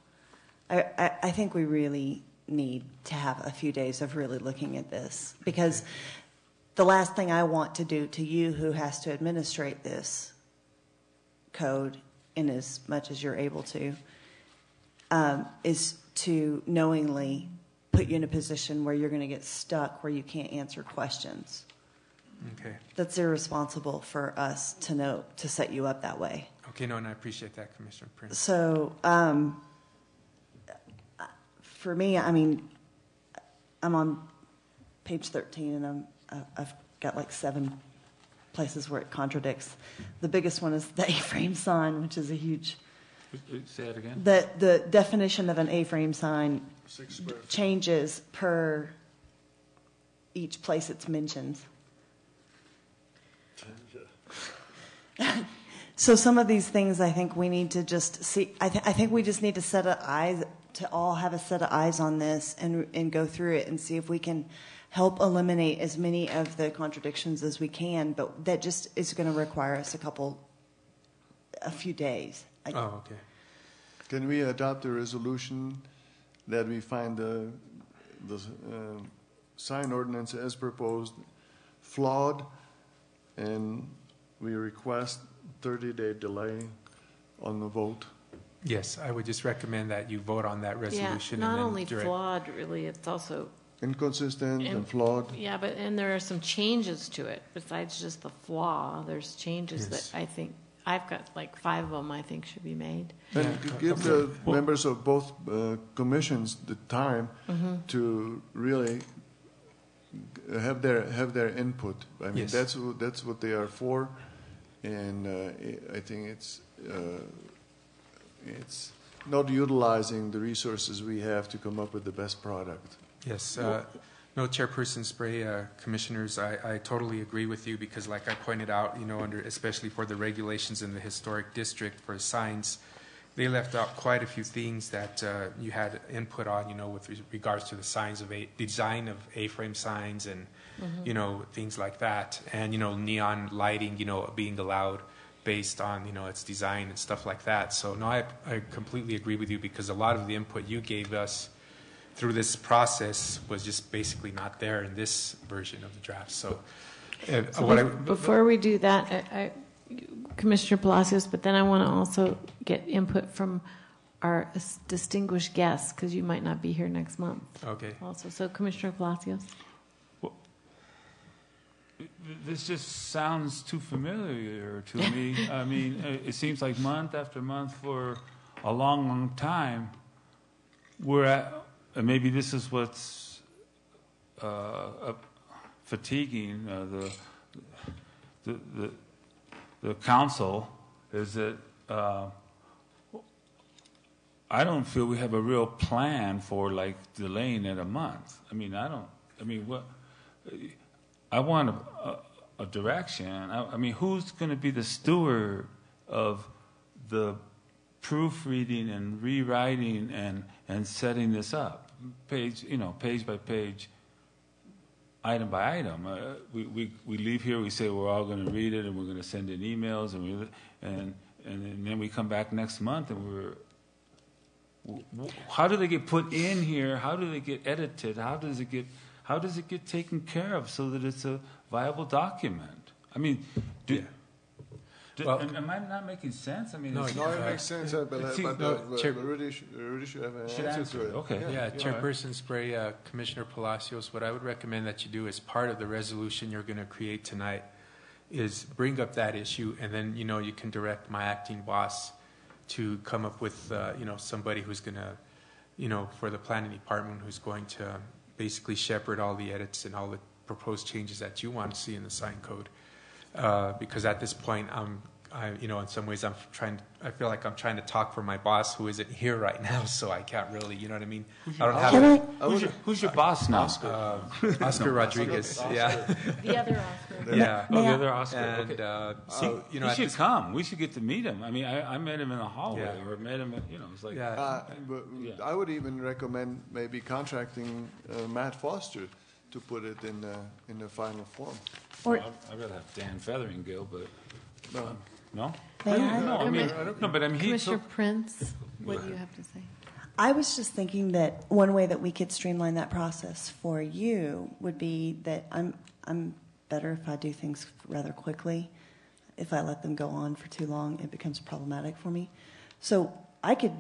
I think we really need to have a few days of really looking at this, because the last thing I want to do to you who has to administrate this code in as much as you're able to is to knowingly put you in a position where you're going to get stuck where you can't answer questions. Okay. That's irresponsible for us to know to set you up that way. Okay, no, and I appreciate that, Commissioner Prince. So, for me, I mean, I'm on page 13, and I've got like 7 places where it contradicts. The biggest one is the A-frame sign, which is a huge. Say it again. The definition of an A-frame sign changes per each place it's mentioned. So some of these things, I think we need to just see. I think we just need to all have a set of eyes on this and go through it and see if we can help eliminate as many of the contradictions as we can. But that just is going to require us a few days. Oh, okay. Can we adopt a resolution that we find the sign ordinance as proposed flawed, and we request 30-day delay on the vote? Yes, I would just recommend that you vote on that resolution. Yeah, not and then only flawed, really, it's also Inconsistent and flawed. Yeah, and there are some changes to it besides just the flaw. There's changes that I think I've got like 5 of them I think should be made. And give the members of both commissions the time to really have their input. I mean, that's what they are for, and I think it's not utilizing the resources we have to come up with the best product. Yes. No, Chairperson Spray, Commissioners, I totally agree with you, because like I pointed out, especially for the regulations in the historic district for signs, they left out quite a few things that you had input on, with regards to the design of A-frame signs and, things like that. And, neon lighting, being allowed based on, its design and stuff like that. So, no, I completely agree with you, because a lot of the input you gave us through this process was just basically not there in this version of the draft. So, before we do that, Commissioner Palacios, but then I want to also get input from our distinguished guests, because you might not be here next month. Okay. Also, so Commissioner Palacios. Well, this just sounds too familiar to me. I mean, it seems like month after month for a long, long time, we're at. Maybe this is what's fatiguing the council, is that I don't feel we have a real plan for like delaying it a month. I mean, what? I want a direction. I mean, who's going to be the steward of the proofreading and rewriting and setting this up? Page by page, item by item. We leave here, we say we're all going to read it and we're going to send in emails, and then we come back next month and how do they get put in here? How do they get edited? How does it get taken care of so that it's a viable document? I mean, am I not making sense? I mean, no, it makes sense. But Rudy should have an answer to it. Okay. Yeah, Chairperson Spray, Commissioner Palacios, what I would recommend that you do as part of the resolution you're going to create tonight is bring up that issue, and then you can direct my acting boss to come up with somebody who's going to for the planning department, who's going to basically shepherd all the edits and all the proposed changes that you want to see in the sign code. Because at this point, in some ways, I feel like I'm trying to talk for my boss, who isn't here right now, so I can't really, you know what I mean? Who's your boss now? Oscar Rodriguez. Yeah. The other Oscar. Yeah. The other Oscar. And, okay. He should come. We should get to meet him. I mean, I met him in the hallway, or met him. It's like. I would even recommend maybe contracting Matt Foster to put it in the final form. Or- I'd rather have Dan Featheringale, but No. no. May I? No, I mean, no, but I mean, Commissioner Prince, what do you have to say? I was just thinking that one way that we could streamline that process for you would be that I'm better if I do things rather quickly. If I let them go on for too long, it becomes problematic for me. So I could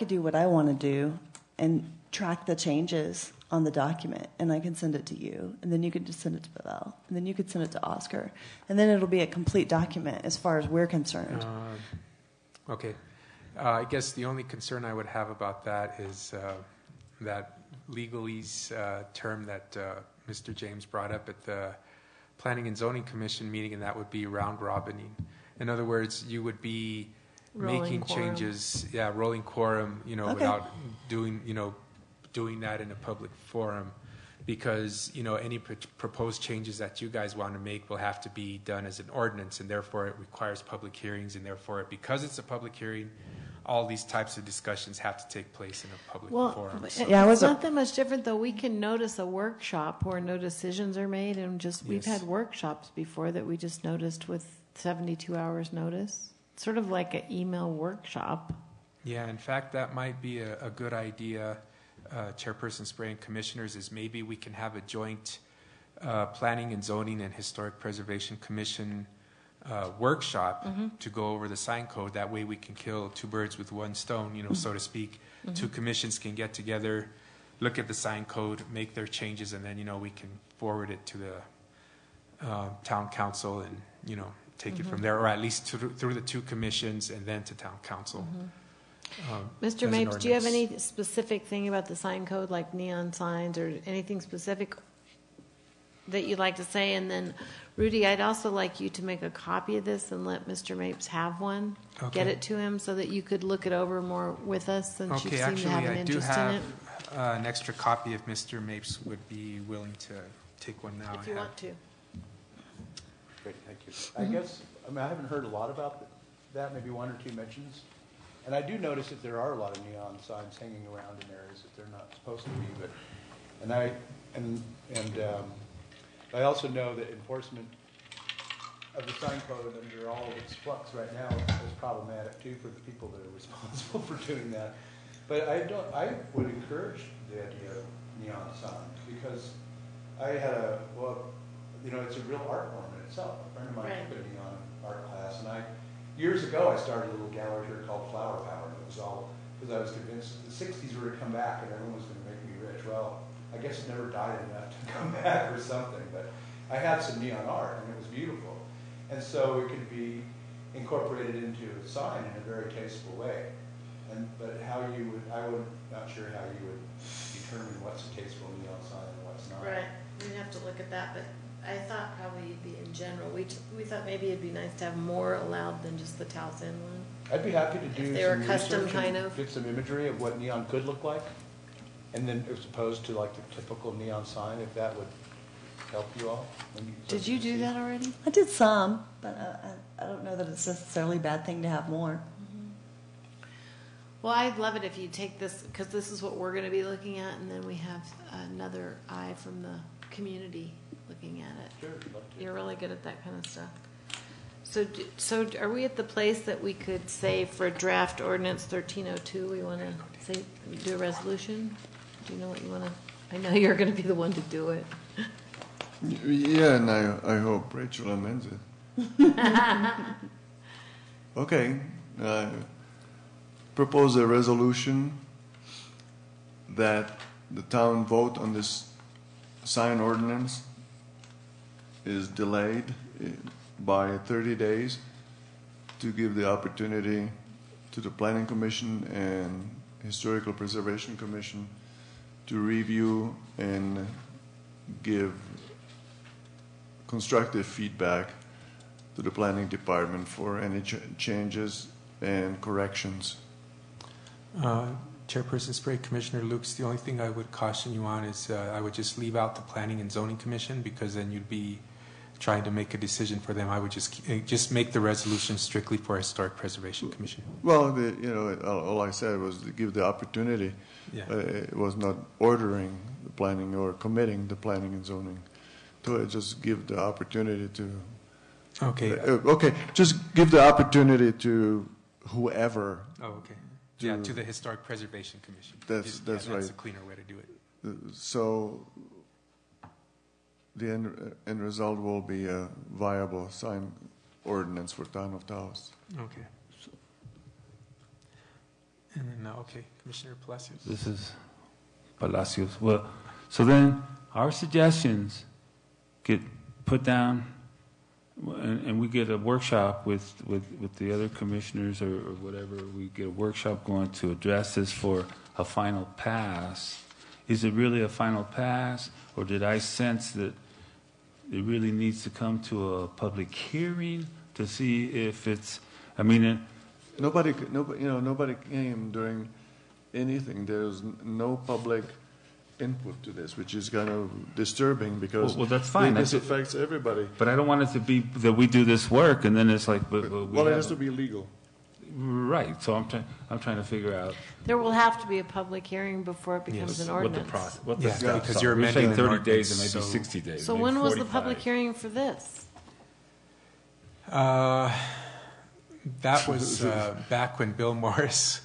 do what I want to do and track the changes on the document, and I can send it to you, and then you could just send it to Pavel, and then you could send it to Oscar, and then it'll be a complete document as far as we're concerned. Okay. I guess the only concern I would have about that is that legalese term that Mr. James brought up at the Planning and Zoning Commission meeting, and that would be round robining. In other words, you would be Rolling making quorum. changes, rolling quorum, Okay. without doing that in a public forum, because any proposed changes that you guys want to make will have to be done as an ordinance, and therefore it requires public hearings, and therefore because it's a public hearing, all these types of discussions have to take place in a public forum. So- Yeah, I It's was a- not that much different, though. We can notice a workshop where no decisions are made, and we've Yes. had workshops before that we just noticed with 72 hours notice. Sort of like an email workshop. Yeah, in fact, that might be a good idea, Chairperson Spray and Commissioners, is maybe we can have a joint Planning and Zoning and Historic Preservation Commission workshop to go over the sign code. That way we can kill two birds with one stone, so to speak. Two commissions can get together, look at the sign code, make their changes, and then, we can forward it to the town council and, take it from there, or at least through the two commissions and then to town council. Mr. as an Mapes, do you have ordinance. any specific thing about the sign code, like neon signs or anything specific that you'd like to say? And then, Rudy, I'd also like you to make a copy of this and let Mr. Mapes have one. Okay. Get it to him so that you could look it over more with us, since you Okay, seem to actually, have an I do interest in have it. an extra copy if Mr. Mapes would be willing to take one now. If you want to. Great, thank you. I guess, I haven't heard a lot about that, maybe one or two mentions. And I do notice that there are a lot of neon signs hanging around in areas that they're not supposed to be, but, I also know that enforcement of the sign code under all of its flux right now is problematic too for the people that are responsible for doing that. But I would encourage the idea of neon signs, because it's a real art form in itself. A friend of mine Right. took a neon art class, and years ago I started a little gallery here called Flower Power, and it was all because I was convinced the 60s were to come back and everyone was going to make me rich. Well, I guess it never died enough to come back or something, but I had some neon art and it was beautiful. And so it could be incorporated into a sign in a very tasteful way. But I'm not sure how you would determine what's a tasteful neon sign and what's not. Right, we'd have to look at that, but I thought probably it'd be in general. We thought maybe it'd be nice to have more allowed than just the Taos Inn one. I'd be happy to do If they were some custom research kind and of. get some imagery of what neon could look like, and then as opposed to like the typical neon sign, if that would help you all. Did you do that already? I did some, but I don't know that it's necessarily a bad thing to have more. Well, I'd love it if you take this, because this is what we're going to be looking at, and then we have another eye from the community looking at it. Sure, I'd love to. You're really good at that kind of stuff. So are we at the place that we could say for draft ordinance 1302, we want to say, do a resolution? Do you know what you want to, I know you're going to be the one to do it. Yeah, and I hope Rachel amends it. Okay. Propose a resolution that the town vote on this sign ordinance is delayed by 30 days to give the opportunity to the Planning Commission and Historical Preservation Commission to review and give constructive feedback to the Planning Department for any changes and corrections. Chairperson Spray, Commissioner Lukes, the only thing I would caution you on is I would just leave out the Planning and Zoning Commission, because then you'd be trying to make a decision for them. I would just make the resolution strictly for Historic Preservation Commission. Well, all I said was to give the opportunity. Yeah. It was not ordering the planning or committing the planning and zoning to it. Just give the opportunity to. Okay. Okay. Just give the opportunity to whoever. Oh, okay. Yeah, to the Historic Preservation Commission. That's right. That's a cleaner way to do it. So the end result will be a viable sign ordinance for town of Taos. Okay. And then, okay, Commissioner Palacios. This is Palacios. Well, so then our suggestions get put down, and we get a workshop with the other commissioners or whatever. We get a workshop going to address this for a final pass. Is it really a final pass, or did I sense that it really needs to come to a public hearing to see if it's? I mean. Nobody came during anything. There was no public input to this, which is kind of disturbing because well that's fine. This affects everybody. But I don't want it to be that we do this work and then it's like. But well, it has to be legal. Right. So I'm trying to figure out. There will have to be a public hearing before it becomes an ordinance. What the process? What the steps because are. you're We're saying amending 30 days and ordinance, maybe so 60 days. So maybe when was 45. the public hearing for this? That was back when Bill Morris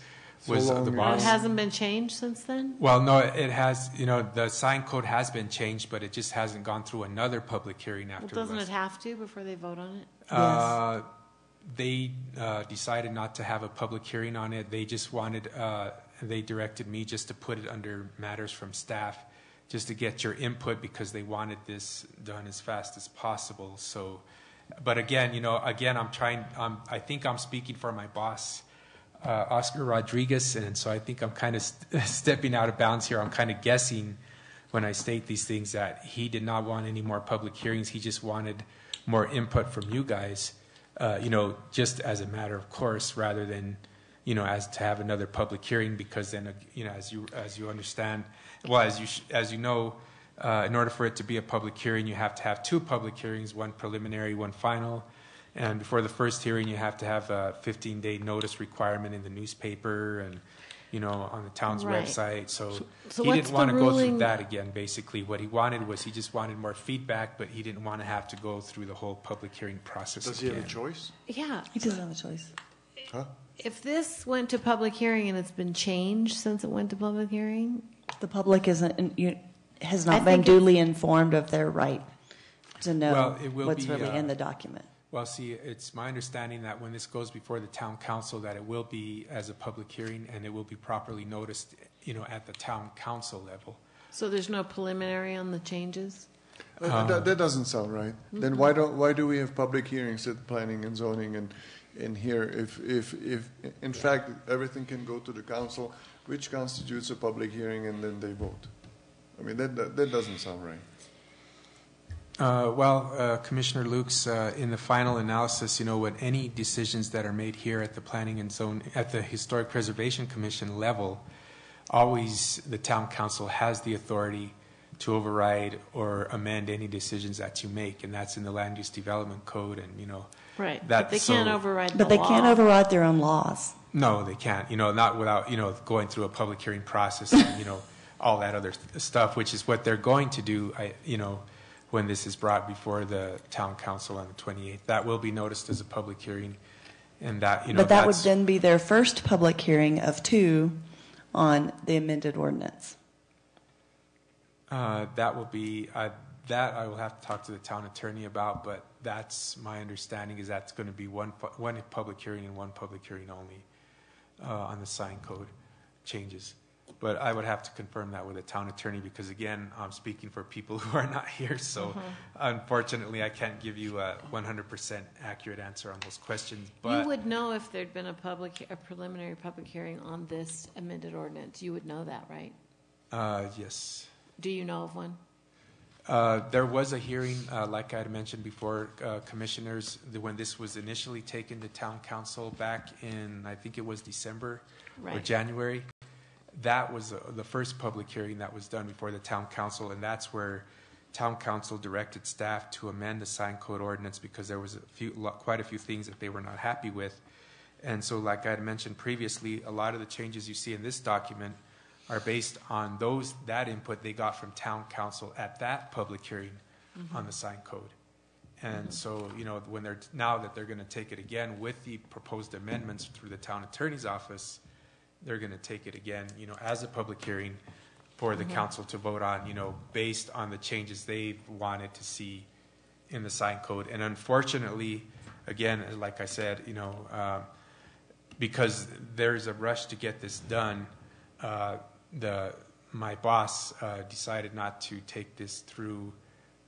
was So long the ago. It boss. hasn't been changed since then? Well, no, it has. The sign code has been changed, but it just hasn't gone through another public hearing Well, after. doesn't it have to before they vote on it? Yes. They decided not to have a public hearing on it. They just wanted. They directed me just to put it under matters from staff, just to get your input because they wanted this done as fast as possible. So. But again, I'm trying. I think I'm speaking for my boss, Oscar Rodriguez, and so I think I'm kind of stepping out of bounds here. I'm kind of guessing when I state these things that he did not want any more public hearings. He just wanted more input from you guys, just as a matter of course, rather than, as to have another public hearing because then, as you understand, well, as you know. In order for it to be a public hearing, you have to have two public hearings, one preliminary, one final. And before the first hearing, you have to have a 15-day notice requirement in the newspaper and, on the town's Right. website. So So he what's didn't want the to go ruling- through that again, basically. What he wanted was he just wanted more feedback, but he didn't want to have to go through the whole public hearing process Does he again. have a choice? Yeah. He doesn't have a choice. Huh? If this went to public hearing and it's been changed since it went to public hearing, The public has I not been think duly informed of their right to know Well, it will what's be, really in the document. Well, see, it's my understanding that when this goes before the town council, that it will be as a public hearing and it will be properly noticed, at the town council level. so there's no preliminary on the changes? That doesn't sound right. Then why do we have public hearings at planning and zoning and here if in fact everything can go to the council, which constitutes a public hearing and then they vote? I mean that doesn't sound right. Commissioner Lukes, in the final analysis, when any decisions that are made here at the Planning and Zone, at the Historic Preservation Commission level, always the town council has the authority to override or amend any decisions that you make, and that's in the Land Use Development Code, and Right. That- But they so- can't override the But they law. can't override their own laws. No, they can't. Not without going through a public hearing process and all that other stuff, which is what they're going to do. When this is brought before the town council on the 28th, that will be noticed as a public hearing, and that But that would that's- then be their first public hearing of two on the amended ordinance. that will be that I will have to talk to the town attorney about, but that's my understanding is that's going to be one public hearing and one public hearing only on the sign code changes. But I would have to confirm that with the town attorney because, again, I'm speaking for people who are not here. So, unfortunately, I can't give you a 100% accurate answer on those questions. But You would know if there'd been a preliminary public hearing on this amended ordinance. You would know that, right? yes. Do you know of one? There was a hearing, like I had mentioned before, commissioners, when this was initially taken to town council back in, I think it was December or Right. January. That was the first public hearing that was done before the town council, and that's where, town council directed staff to amend the sign code ordinance because there was quite a few things that they were not happy with. And so, like I had mentioned previously, a lot of the changes you see in this document are based on that input they got from town council at that public hearing on the sign code. And so, now that they're going to take it again with the proposed amendments through the town attorney's office, they're going to take it again, as a public hearing for the council to vote on, based on the changes they wanted to see in the sign code. And unfortunately, again, like I said, because there's a rush to get this done, my boss decided not to take this through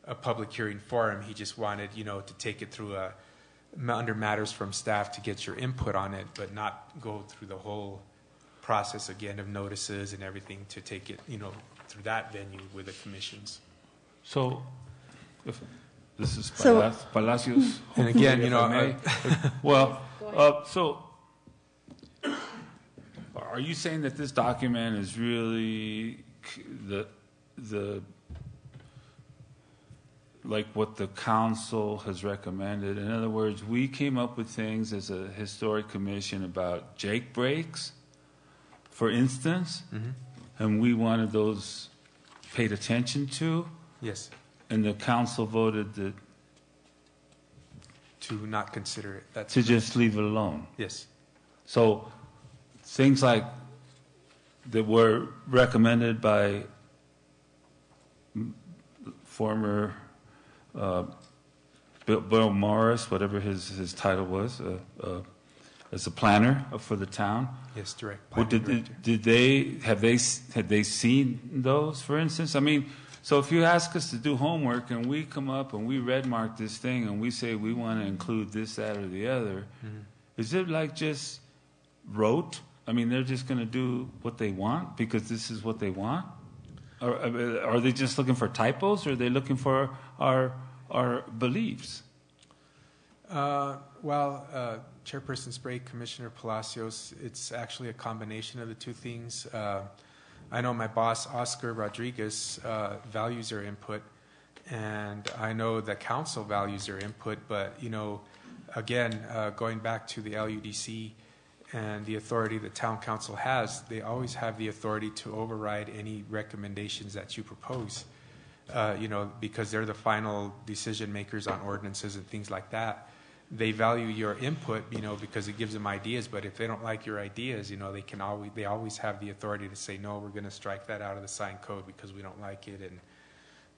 a public hearing forum. He just wanted, to take it through under matters from staff to get your input on it, but not go through the whole process again of notices and everything to take it, through that venue with the commissions. So, this is So- Palacios. And again, if I may. Well, so are you saying that this document is really the like what the council has recommended? In other words, we came up with things as a historic commission about Jake breaks, for instance, and we wanted those paid attention to, Yes, and the council voted to not consider it. That's to just leave it alone. yes. So things like that were recommended by former Bill Morris, whatever his title was, as a planner for the town. Yes, direct. Well, planning director. had they seen those, for instance? I mean, so if you ask us to do homework and we come up and we red mark this thing and we say we want to include this, that, or the other, is it like just rote? I mean, they're just going to do what they want because this is what they want? Or are they just looking for typos, or are they looking for our beliefs? Chairperson Sprague, Commissioner Palacios, it's actually a combination of the two things. I know my boss, Oscar Rodriguez, values your input, and I know the council values your input, but, again, going back to the LUDC and the authority the town council has, they always have the authority to override any recommendations that you propose, because they're the final decision makers on ordinances and things like that. They value your input, because it gives them ideas. But if they don't like your ideas, they always have the authority to say, no, we're going to strike that out of the sign code because we don't like it, and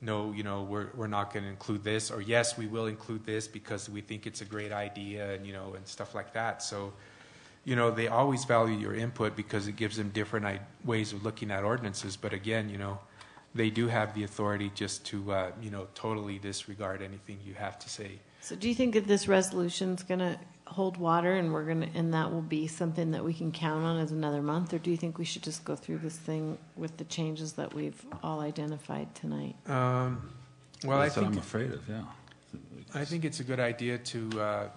no, we're not going to include this, or yes, we will include this because we think it's a great idea, and and stuff like that. So, they always value your input because it gives them different ways of looking at ordinances. But again, they do have the authority just to totally disregard anything you have to say. So do you think that this resolution's going to hold water and that will be something that we can count on as another month? Or do you think we should just go through this thing with the changes that we've all identified tonight? Well, That's what I'm afraid of, yeah. I think it's a good idea to have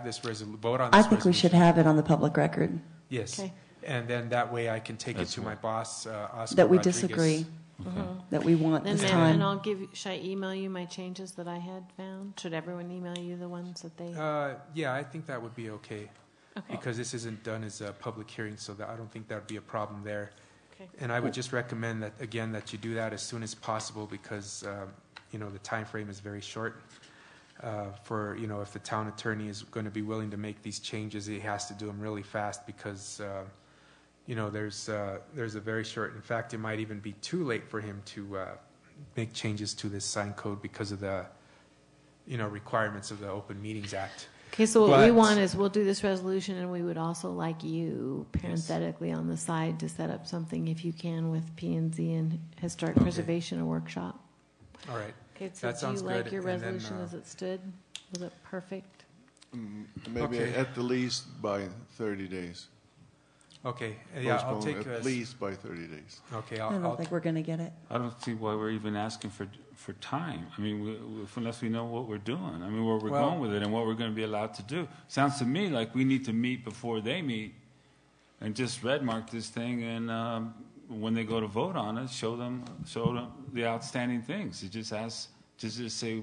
this vote on I this think we should resolution. have it on the public record Yes. Okay. And then that way I can take That's it to right. my boss, Oscar that we Rodriguez. disagree, that we want And this then, time. should I email you my changes that I had found? Should everyone email you the ones that they? Yeah, I think that would be okay. Okay. Because this isn't done as a public hearing, so I don't think that would be a problem there. Okay. And I would just recommend that, again, that you do that as soon as possible because, the time frame is very short. If the town attorney is going to be willing to make these changes, he has to do them really fast because, there's a very short, in fact, it might even be too late for him to make changes to this sign code because of the, requirements of the Open Meetings Act. Okay, so what we But- want is we'll do this resolution, and we would also like you, parenthetically on the side, to set up something if you can with P&Z and Historic Okay. Preservation, a workshop. All right. Okay, so That do sounds you like good. your And then, resolution as it stood? Was it perfect? Maybe Okay. at the least by 30 days. Okay, yeah, I'll Postpone take at least by 30 days. Okay, I don't I'll think we're going to get it. I don't see why we're even asking for time. I mean, unless we know what we're doing. I mean, where we're going with it and what we're going to be allowed to do. Sounds to me like we need to meet before they meet and just red mark this thing and when they go to vote on it, show them the outstanding things. It just say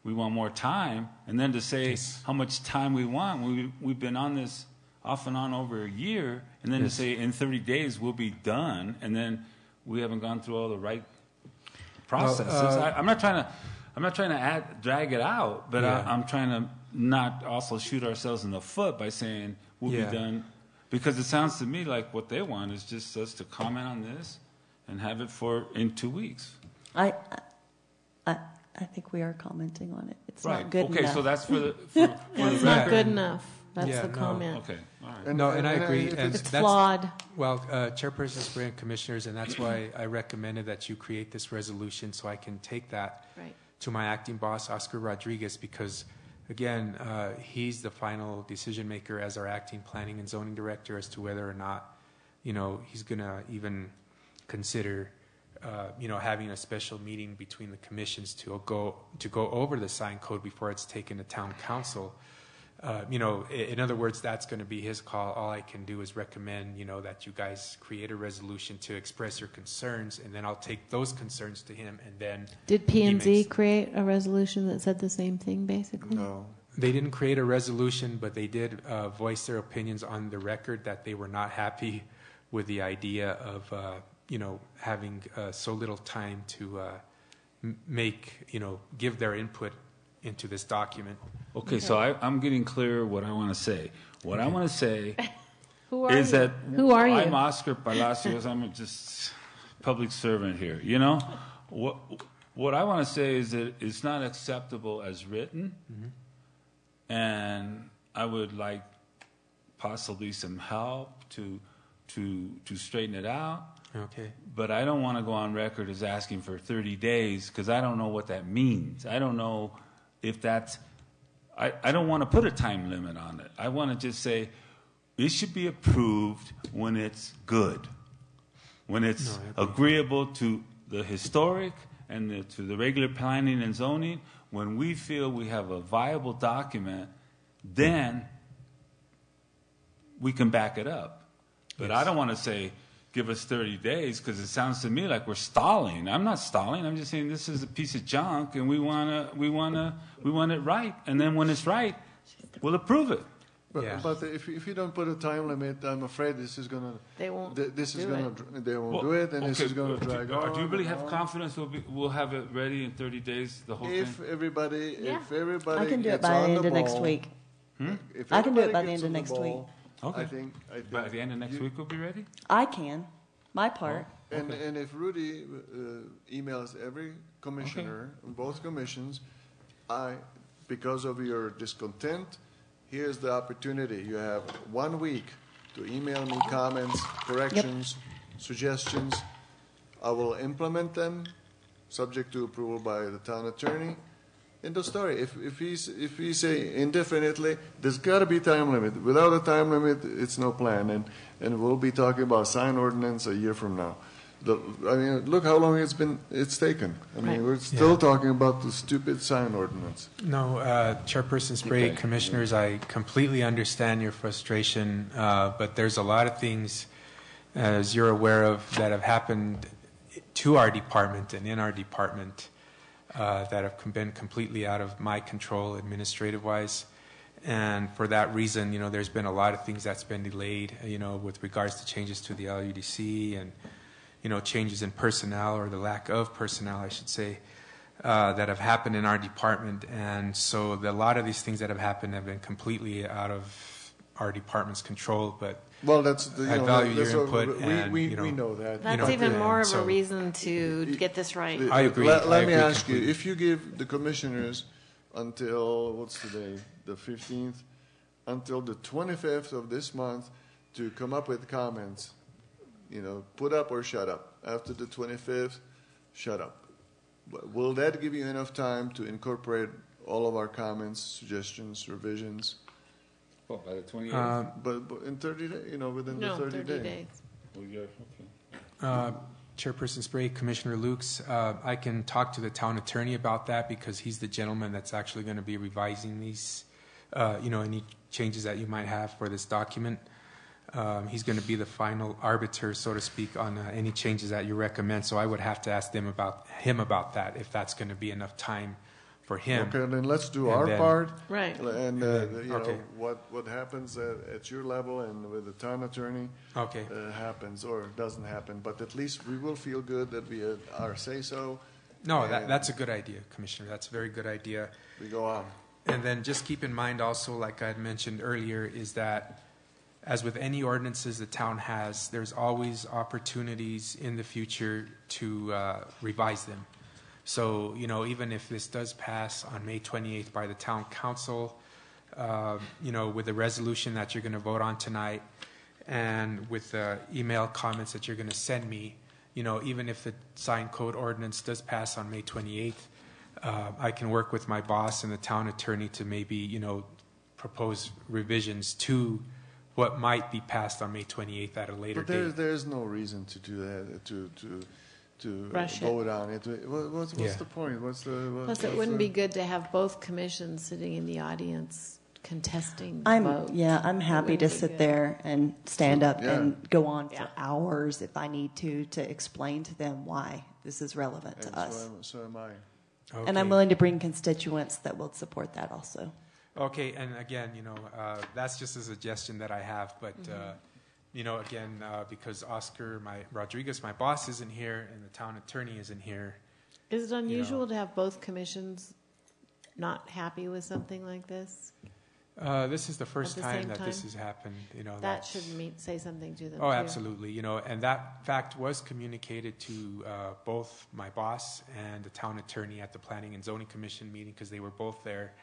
we want more time, and then to say how much time we want. We've been on this off and on over a year, and then to say in 30 days we'll be done, and then we haven't gone through all the right processes. I'm not trying to drag it out, but I'm trying to not also shoot ourselves in the foot by saying we'll be done, because it sounds to me like what they want is just us to comment on this and have it in 2 weeks. I think we are commenting on it. It's not good enough. Okay, so that's for the It's not good enough. That's the no. comment. Okay, all right. And I agree. And It's that's, flawed. well, Chairperson Spray and Commissioners, and that's why I recommended that you create this resolution so I can take that to my acting boss, Oscar Rodriguez, because, again, he's the final decision maker as our acting planning and zoning director as to whether or not, he's going to even consider, having a special meeting between the commissions to go over the sign code before it's taken to town council. In other words, that's going to be his call. All I can do is recommend, that you guys create a resolution to express your concerns, and then I'll take those concerns to him, and then... Did P&Z create a resolution that said the same thing, basically? No. They didn't create a resolution, but they did voice their opinions on the record that they were not happy with the idea of, having so little time to give their input into this document. Okay, so I'm getting clear what I want to say. What I want to say Who is you? that Who are you? I'm Oscar Palacios. I'm just public servant here. What I want to say is that it's not acceptable as written, and I would like possibly some help to straighten it out. Okay. But I don't want to go on record as asking for 30 days because I don't know what that means. I don't know if that's... I don't want to put a time limit on it. I want to just say it should be approved when it's good, when it's agreeable to the historic and to the regular planning and zoning. When we feel we have a viable document, then we can back it up. But I don't want to say give us 30 days because it sounds to me like we're stalling. I'm not stalling. I'm just saying this is a piece of junk and we want it right. And then when it's right, we'll approve it. But if you don't put a time limit, I'm afraid this is gonna. They won't. They won't do it, and this is gonna drag on. Do you really have confidence we'll have it ready in 30 days? The whole If thing. everybody I can do it by the end of next week. If I can do it everybody by the gets end of on the next ball, week. Okay. I think By the end of next week, we'll be ready. I can. My part. And if Rudy emails every commissioner, both commissions, because of your discontent, here's the opportunity. You have 1 week to email me comments, corrections, suggestions. I will implement them, subject to approval by the town attorney. End of story. If he say indefinitely, there's got to be time limit. Without a time limit, it's no plan. And we'll be talking about sign ordinance a year from now. Look how long it's taken. We're still talking about the stupid sign ordinance. No, Chairperson Spray, Commissioners, I completely understand your frustration, but there's a lot of things, as you're aware of, that have happened to our department and in our department that have been completely out of my control administrative-wise. And for that reason, there's been a lot of things that's been delayed, with regards to changes to the LUDC and, changes in personnel, or the lack of personnel, I should say, that have happened in our department. And so a lot of these things that have happened have been completely out of our department's control. But I value your input. We know that. That's even more of a reason to get this right. I agree. Let me ask you, if you give the commissioners until, what's today, the 15th, until the 25th of this month to come up with comments, put up or shut up. After the 25th, shut up. Will that give you enough time to incorporate all of our comments, suggestions, revisions? Well, by the 28th? But in 30 days, within the 30 days. Chairperson Spray, Commissioner Lukes, I can talk to the town attorney about that because he's the gentleman that's actually going to be revising these, any changes that you might have for this document. He's going to be the final arbiter, so to speak, on any changes that you recommend. So I would have to ask him about that, if that's going to be enough time for him. Okay, then let's do And our then- part. Right. And, okay. what happens at your level and with the town attorney Okay. happens or doesn't happen. But at least we will feel good that we had our say-so. No, and that's a good idea, Commissioner. That's a very good idea. we go on. And then just keep in mind also, like I had mentioned earlier, is that as with any ordinances the town has, there's always opportunities in the future to revise them. So, even if this does pass on May 28th by the town council, with the resolution that you're going to vote on tonight and with the email comments that you're going to send me, even if the sign code ordinance does pass on May 28th, I can work with my boss and the town attorney to maybe, propose revisions to what might be passed on May 28th at a later But date. there's no reason to do that, to Rush it. vote on it. What's Yeah. the point? Plus, it wouldn't be good to have both commissions sitting in the audience contesting the vote. I'm happy wouldn't to be sit good. there and stand up Yeah. and go on for Yeah. hours if I need to explain to them why this is relevant to us. So am I. And I'm Okay. willing to bring constituents that will support that also. Okay, and again, that's just a suggestion that I have, but again, because Oscar, Rodriguez, my boss, isn't here, and the town attorney isn't here. Is it unusual to have both commissions not happy with something like this? This is the first At the time same that this time? has happened. That should say something to them. Oh, too. absolutely. And that fact was communicated to both my boss and the town attorney at the Planning and Zoning Commission meeting, because they were both there.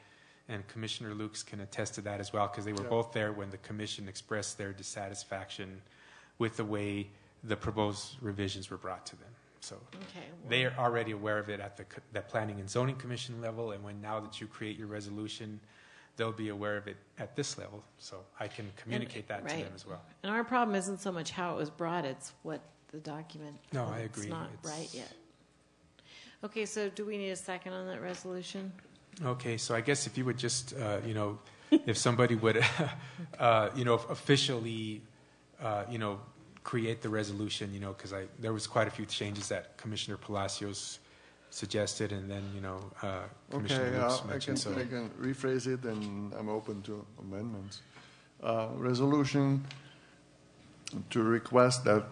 And Commissioner Lukes can attest to that as well, because they were both there when the commission expressed their dissatisfaction with the way the proposed revisions were brought to them. So Okay. they are already aware of it at the Planning and Zoning Commission level, and now that you create your resolution, they'll be aware of it at this level. So I can communicate that to right. them as well. And our problem isn't so much how it was brought, it's what the document. No, I agree. It's not right yet. Okay, so do we need a second on that resolution? Okay, so I guess if you would just, if somebody would, officially, create the resolution, because there was quite a few changes that Commissioner Palacios suggested, and then, Commissioner Okay, Lukes I mentioned. So can rephrase it, and I'm open to amendments. Resolution to request that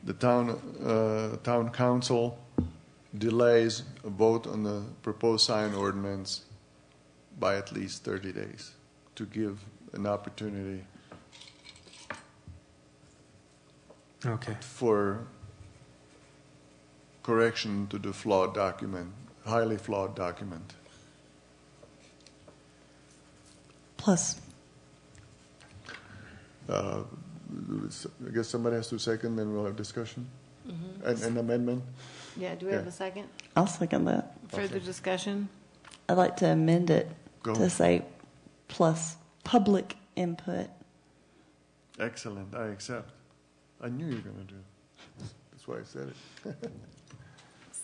the town council delays a vote on the proposed sign ordinance by at least 30 days to give an opportunity okay, for correction to the flawed document, highly flawed document. Plus, I guess somebody has to second, then we'll have discussion. An amendment? Yeah, do we have Yeah. a second? I'll second that. Further discussion? I'd like to amend it Go. to say plus public input. Excellent, I accept. I knew you were going to do it. That's why I said it.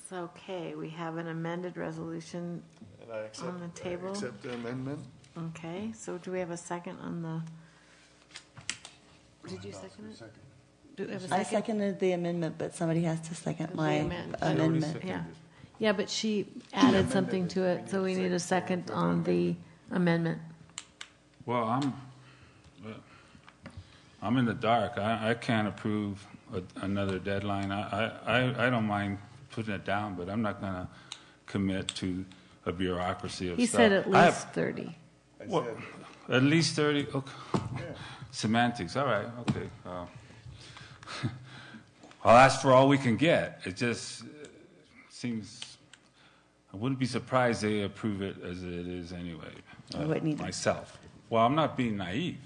So, okay, we have an amended resolution. And I accept, On the table. I accept the amendment. Okay, so do we have a second on the? Did you second it? Do we have a I second? seconded the amendment, but somebody has to second The my amendment. amendment. Yeah, yeah, but she added something to it, so we need a second on the amendment. Well, I'm in the dark. I can't approve another deadline. I don't mind putting it down, but I'm not going to commit to a bureaucracy of He stuff. said at I least have- 30. I What? said, At least 30? Okay. yeah. Semantics, all right, okay. I'll ask for all we can get. It just seems, I wouldn't be surprised they approve it as it is anyway. I wouldn't either. Myself. Well, I'm not being naive,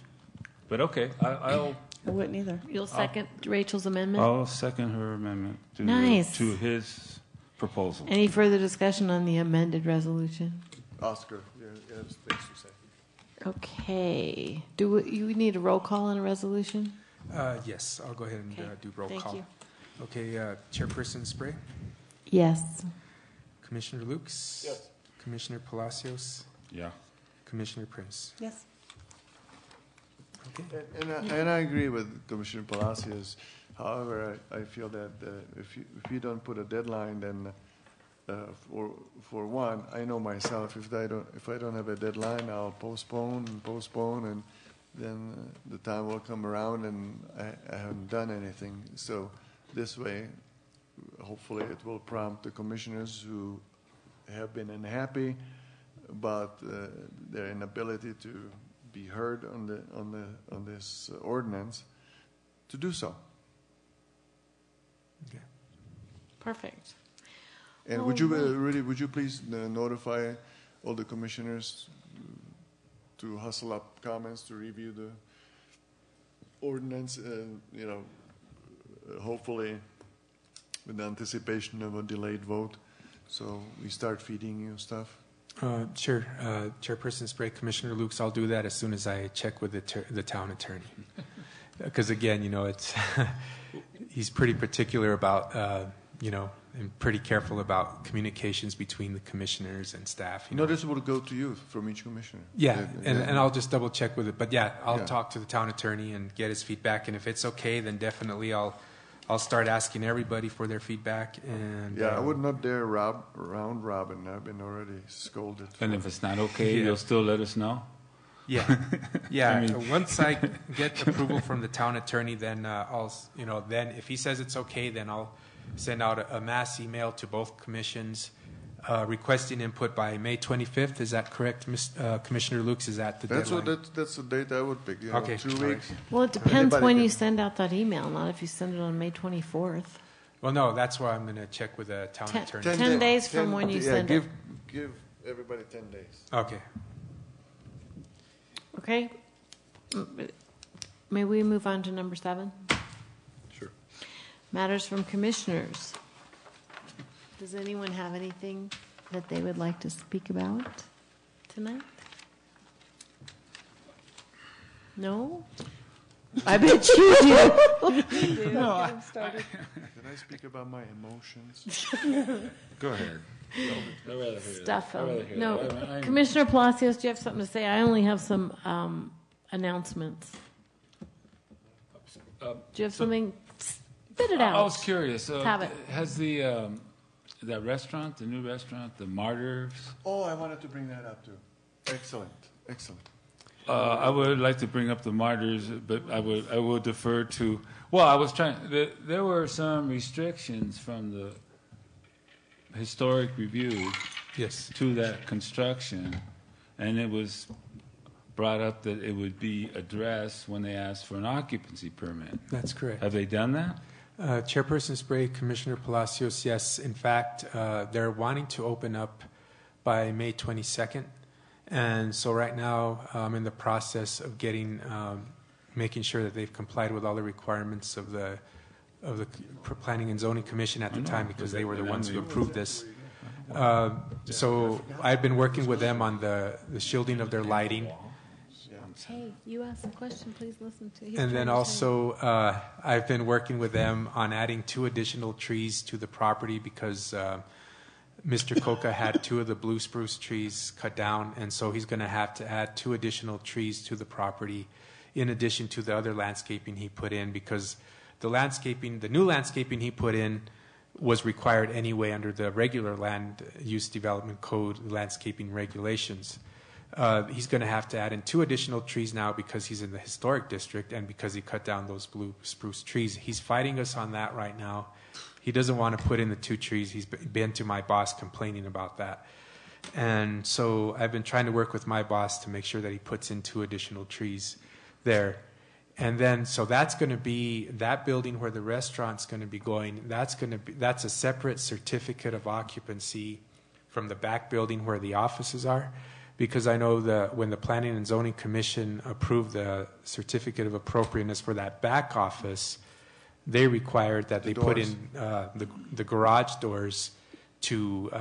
but okay, I wouldn't either. You'll second Rachel's amendment? I'll second her amendment Nice. to his proposal. Any further discussion on the amended resolution? Oscar, you have things to say. Okay. You need a roll call on a resolution? yes, I'll go ahead and Okay, do roll thank call. you. Okay, Chairperson Spray, Yes. Commissioner Lukes, Yes. Commissioner Palacios, Yeah. Commissioner Prince. Yes. And I agree with Commissioner Palacios. However, I feel that if you don't put a deadline, then for one, I know myself. If I don't have a deadline, I'll postpone, and then the time will come around, and I haven't done anything. So this way, hopefully, it will prompt the commissioners who have been unhappy about their inability to be heard on this ordinance to do so. Okay. Perfect. And would you please notify all the commissioners to hustle up comments to review the ordinance? Hopefully, with the anticipation of a delayed vote, so we start feeding you stuff. Sure. Chairperson Spray, Commissioner Lukes, I'll do that as soon as I check with the town attorney. Because again, it's he's pretty particular about, and pretty careful about communications between the commissioners and staff. This will go to you from each commissioner. Yeah, and I'll just double check with it. But yeah, I'll talk to the town attorney and get his feedback. And if it's okay, then definitely I'll start asking everybody for their feedback. And I would not dare round robin. I've been already scolded. And if it's not okay, you'll still let us know? Yeah. Once I get approval from the town attorney, then then if he says it's okay, then I'll send out a mass email to both commissions requesting input by May 25th. Is that correct, Commissioner Lukes? Is that the deadline? That's the date I would pick. Okay. 2 weeks. Well, it depends when you send out that email, not if you send it on May 24th. Well, no, that's why I'm going to check with the town attorney. 10 days from when you send it. Give everybody 10 days. Okay. Okay. May we move on to number 7? Sure. Matters from commissioners. Does anyone have anything that they would like to speak about tonight? No? I bet you do. No, Did I speak about my emotions? Go ahead. Stuff. No. I'm- Commissioner Palacios, do you have something to say? I only have some announcements. Do you have something? Spit it out. I was curious. Have it. Has the that restaurant, the new restaurant, the Martyrs? Oh, I wanted to bring that up too. Excellent. I would like to bring up the Martyrs, but I will defer to. Well, I was trying. There were some restrictions from the historic review. Yes. To that construction, and it was brought up that it would be addressed when they asked for an occupancy permit. That's correct. Have they done that? Chairperson Spray, Commissioner Palacios, yes. In fact, they're wanting to open up by May 22nd. And so right now, I'm in the process of making sure that they've complied with all the requirements of the Planning and Zoning Commission at the time, because they were the ones who approved this. So I've been working with them on the shielding of their lighting. Hey, you asked a question. Please listen to him. And then also, I've been working with them on adding 2 additional trees to the property, because Mr. Coca had 2 of the blue spruce trees cut down, and so he's going to have to add 2 additional trees to the property in addition to the other landscaping he put in, because the new landscaping he put in was required anyway under the regular land use development code landscaping regulations. He's going to have to add in 2 additional trees now because he's in the historic district and because he cut down those blue spruce trees. He's fighting us on that right now. He doesn't want to put in the 2 trees. He's been to my boss complaining about that. And so I've been trying to work with my boss to make sure that he puts in 2 additional trees there. And then, so that's going to be, that building where the restaurant's going to be going, that's a separate certificate of occupancy from the back building where the offices are. Because I know that when the Planning and Zoning Commission approved the certificate of appropriateness for that back office, they required that they put in the garage doors to,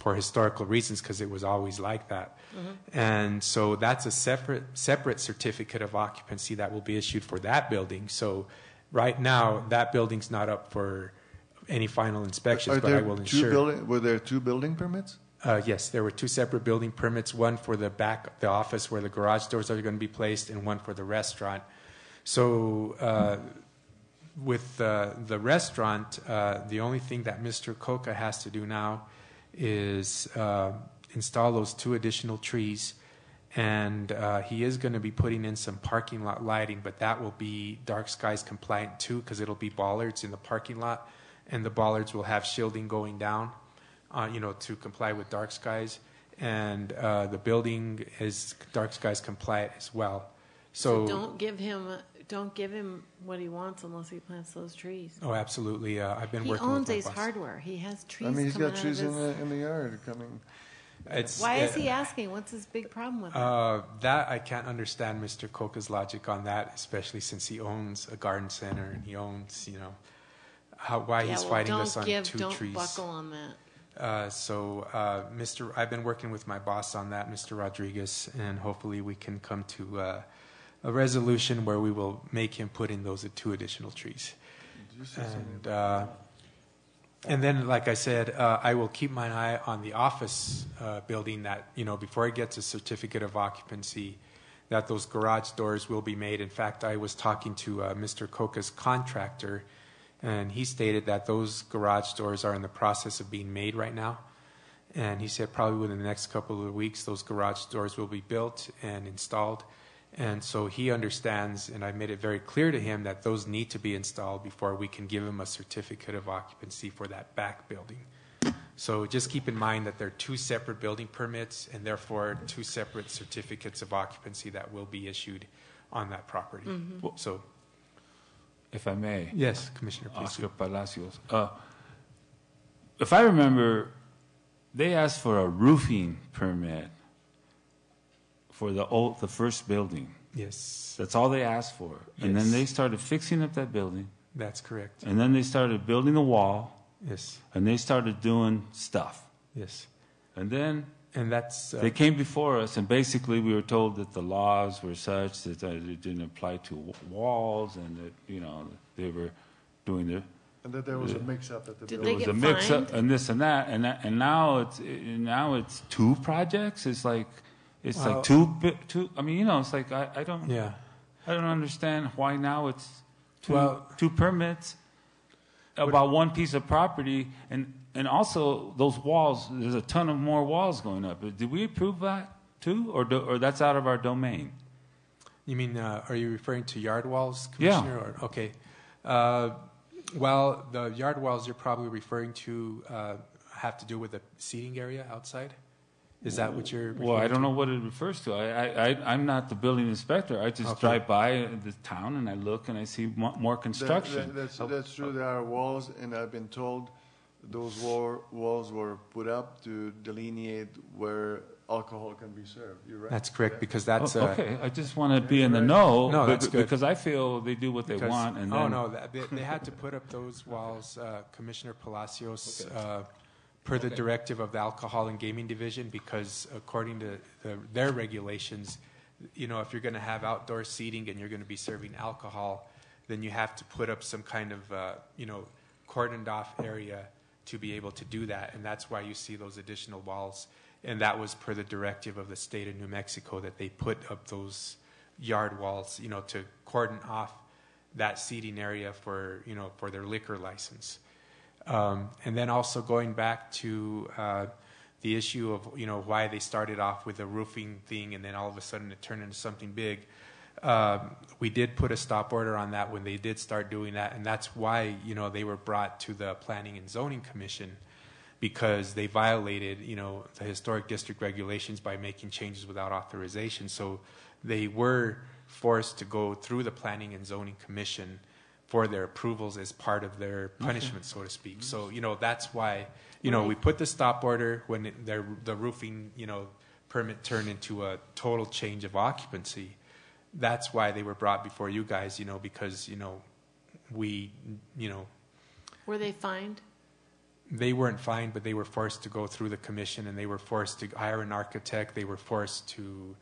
for historical reasons, because it was always like that. Mm-hmm. And so that's a separate certificate of occupancy that will be issued for that building. So right now, that building's not up for any final inspections, but I will ensure. Were there 2 building permits? Yes, there were 2 separate building permits, one for the back, the office where the garage doors are going to be placed, and one for the restaurant. So with the restaurant, the only thing that Mr. Coca has to do now is install those 2 additional trees, and he is going to be putting in some parking lot lighting, but that will be dark skies compliant too, because it'll be bollards in the parking lot, and the bollards will have shielding going down, to comply with dark skies, and the building is dark skies compliant as well. So don't give him what he wants unless he plants those trees. Oh, absolutely. I've been He working owns with Ace my boss. Hardware. He has trees. I mean, he's coming got out trees of his... in the yard coming. It's, Why is he asking? What's his big problem with it? That I can't understand Mr. Coca's logic on that, especially since he owns a garden center and he owns, why he's fighting us on 2 trees. Don't buckle on that. I've been working with my boss on that, Mr. Rodriguez, and hopefully we can come to a resolution where we will make him put in those 2 additional trees. And then, like I said, I will keep my eye on the office building that, before it gets a certificate of occupancy, that those garage doors will be made. In fact, I was talking to Mr. Coca's contractor, and he stated that those garage doors are in the process of being made right now. And he said probably within the next couple of weeks, those garage doors will be built and installed. And so he understands, and I made it very clear to him that those need to be installed before we can give him a certificate of occupancy for that back building. So just keep in mind that there are 2 separate building permits and therefore 2 separate certificates of occupancy that will be issued on that property. Mm-hmm. So, If I may. yes, Commissioner, please. Oscar Palacios. If I remember, they asked for a roofing permit for the first building. Yes, That's all they asked for. And then Yes. they started fixing up that building. that's correct. And then they started building the wall. Yes, And they started doing stuff. yes. And then And that's, they came before us, and basically we were told that the laws were such that it didn't apply to walls, and that they were doing their. And that there was a mix-up at the Did building. they There was get a mix-up fined? and this and that, and now it's 2 projects. It's like Well- two. I mean, it's like I don't yeah. I don't understand why now it's two Well- 2 permits about 1 piece of property, and also those walls. There's a ton of more walls going up. Did we approve that too, or that's out of our domain? You mean, are you referring to yard walls, Yeah. Commissioner? Or, okay. Well, the yard walls you're probably referring to have to do with the seating area outside? Is that what you're referring Well, I don't to? know what it refers to. I'm not the building inspector. I just Okay. drive by the town and I look and I see more construction. That's true. There are walls, and I've been told those walls were put up to delineate where alcohol can be served. You're right. That's correct, because that's... Okay, I just want to be in the know. No, that's good. Because I feel they do what they because- want. And oh, then, no, they had to put up those walls, Commissioner Palacios, per the directive of the Alcohol and Gaming Division, because according to their regulations, if you're going to have outdoor seating and you're going to be serving alcohol, then you have to put up some kind of, cordoned off area to be able to do that. And that's why you see those additional walls. And that was per the directive of the state of New Mexico, that they put up those yard walls, to cordon off that seating area for their liquor license. And then also going back to the issue of why they started off with a roofing thing and then all of a sudden it turned into something big. We did put a stop order on that when they did start doing that, and that's why they were brought to the Planning and Zoning Commission, because they violated the historic district regulations by making changes without authorization. So they were forced to go through the Planning and Zoning Commission for their approvals as part of their punishment, so to speak. So, that's why, we put the stop order when the roofing, permit turned into a total change of occupancy. That's why they were brought before you guys, because, we, Were they fined? They weren't fined, but they were forced to go through the commission, and they were forced to hire an architect. They were forced to,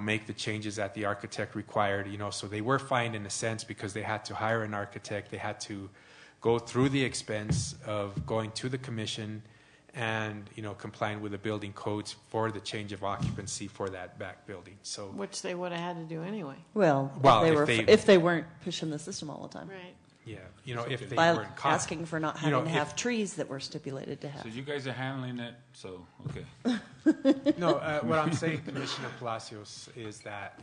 make the changes that the architect required, so they were fined in a sense because they had to hire an architect. They had to go through the expense of going to the commission and, complying with the building codes for the change of occupancy for that back building. So, Which they would have had to do anyway. Well, if they weren't pushing the system all the time. Right. yeah, if they By weren't caught. asking for not having to have trees that were stipulated to have. So you guys are handling it, so, okay. No, what I'm saying, Commissioner Palacios, is that,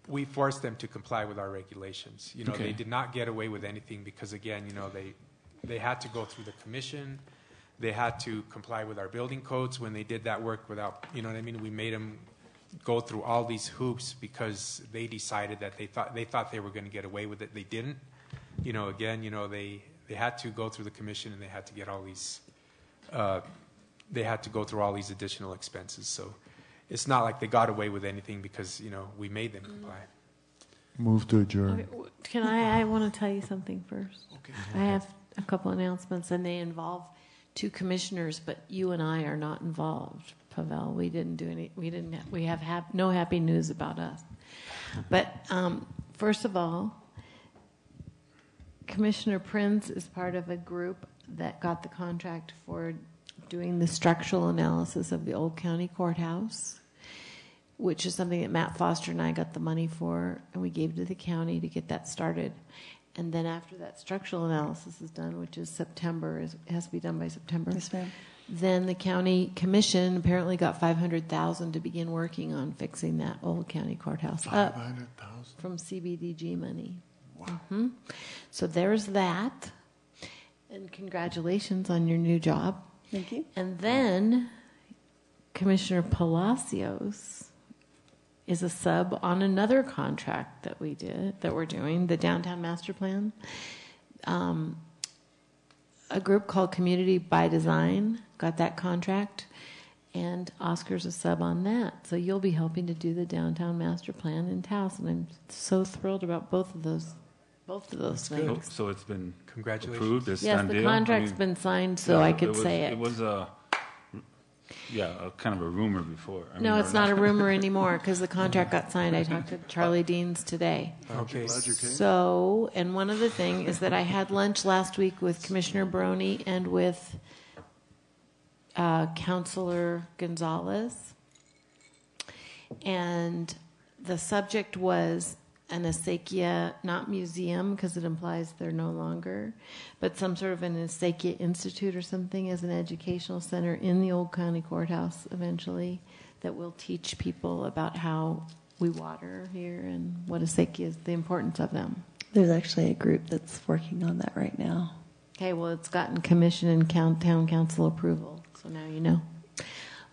we forced them to comply with our regulations. Okay. They did not get away with anything because, again, they had to go through the commission. They had to comply with our building codes when they did that work without, we made them go through all these hoops because they decided that they thought they were going to get away with it. They didn't. They had to go through the commission and they had to get all these, they had to go through all these additional expenses. So it's not like they got away with anything because, we made them comply. Move to adjourn. Okay, I want to tell you something first. Okay. I have a couple announcements, and they involve two commissioners, but you and I are not involved, Pavel. We didn't do any. We have no happy news about us. But first of all, Commissioner Prince is part of a group that got the contract for doing the structural analysis of the old county courthouse, which is something that Matt Foster and I got the money for, and we gave to the county to get that started. And then after that structural analysis is done, which is September, it has to be done by September. Yes, ma'am. Then the county commission apparently got $500,000 to begin working on fixing that old county courthouse up from CBDG money. Wow. Mm-hmm. So there's that. And congratulations on your new job. Thank you. And then Commissioner Palacios is a sub on another contract that we're doing, the Downtown Master Plan. A group called Community by Design got that contract, and Oscar's a sub on that. So you'll be helping to do the Downtown Master Plan in Taos, and I'm so thrilled about both of those things. So it's been Congratulations. approved, it's Yes, done the deal? contract's been signed, so I could say it. It was a kind of a rumor before. No, it's not a rumor anymore because the contract got signed. I talked to Charlie Deans today. Okay. So, and one other thing is that I had lunch last week with Commissioner Brony and with Councilor Gonzalez. And the subject was an acequia, not museum because it implies they're no longer, but some sort of an acequia institute or something as an educational center in the old county courthouse eventually that will teach people about how we water here and what acequias, the importance of them. There's actually a group that's working on that right now. Okay, well, it's gotten commission and town council approval, so now you know.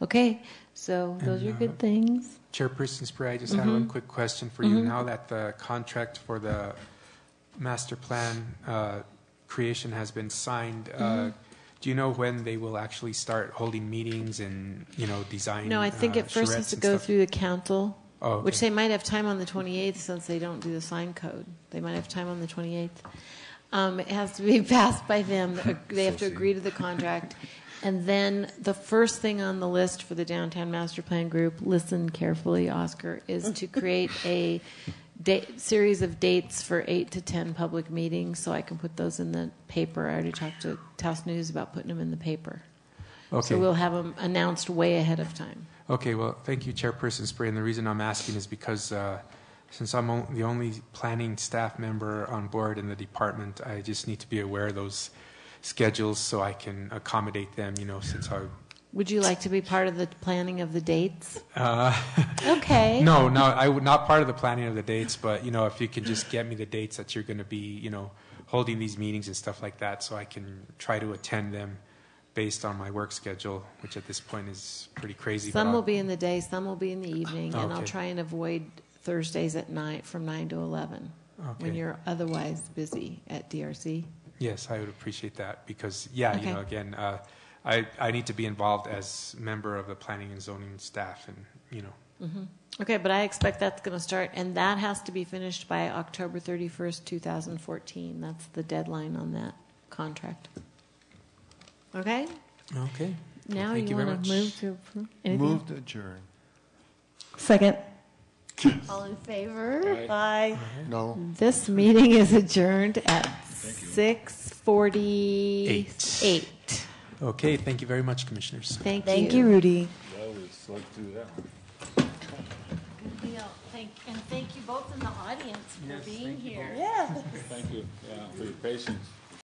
Okay, so those are good things. Chairperson Spray, I just had one quick question for you. Now that the contract for the master plan creation has been signed, do you know when they will actually start holding meetings and, design? No, I think it first has to go through the council, okay. Which they might have time on the 28th since they don't do the sign code. They might have time on the 28th. It has to be passed by them. They have to agree to the contract. And then the first thing on the list for the Downtown Master Plan Group, listen carefully, Oscar, is to create a series of dates for 8 to 10 public meetings so I can put those in the paper. I already talked to Taos News about putting them in the paper. Okay. So we'll have them announced way ahead of time. Okay, well, thank you, Chairperson Spray. And the reason I'm asking is because since I'm the only planning staff member on board in the department, I just need to be aware of those schedules so I can accommodate them, since I... Would you like to be part of the planning of the dates? Okay. No, I would not part of the planning of the dates, but, if you can just get me the dates that you're going to be, holding these meetings and stuff like that so I can try to attend them based on my work schedule, which at this point is pretty crazy. Some will be in the day, some will be in the evening, and I'll Okay. try and avoid Thursdays at night from 9 to 11 when you're otherwise busy at DRC. Yes, I would appreciate that because, yeah, Okay. again, I need to be involved as member of the planning and zoning staff, and Okay, but I expect that's going to start, and that has to be finished by October 31st, 2014. That's the deadline on that contract. Okay? Okay. Now Thank you you very want to much. move to approve? Anything? Move to adjourn. Second. All in favor? Bye. No. This meeting is adjourned at 6:48. Okay, thank you very much, Commissioners. Thank you, Rudy. That was like through that one. Good deal. Thank you both in the audience for being here. Yeah. Thank you, yeah, for your patience.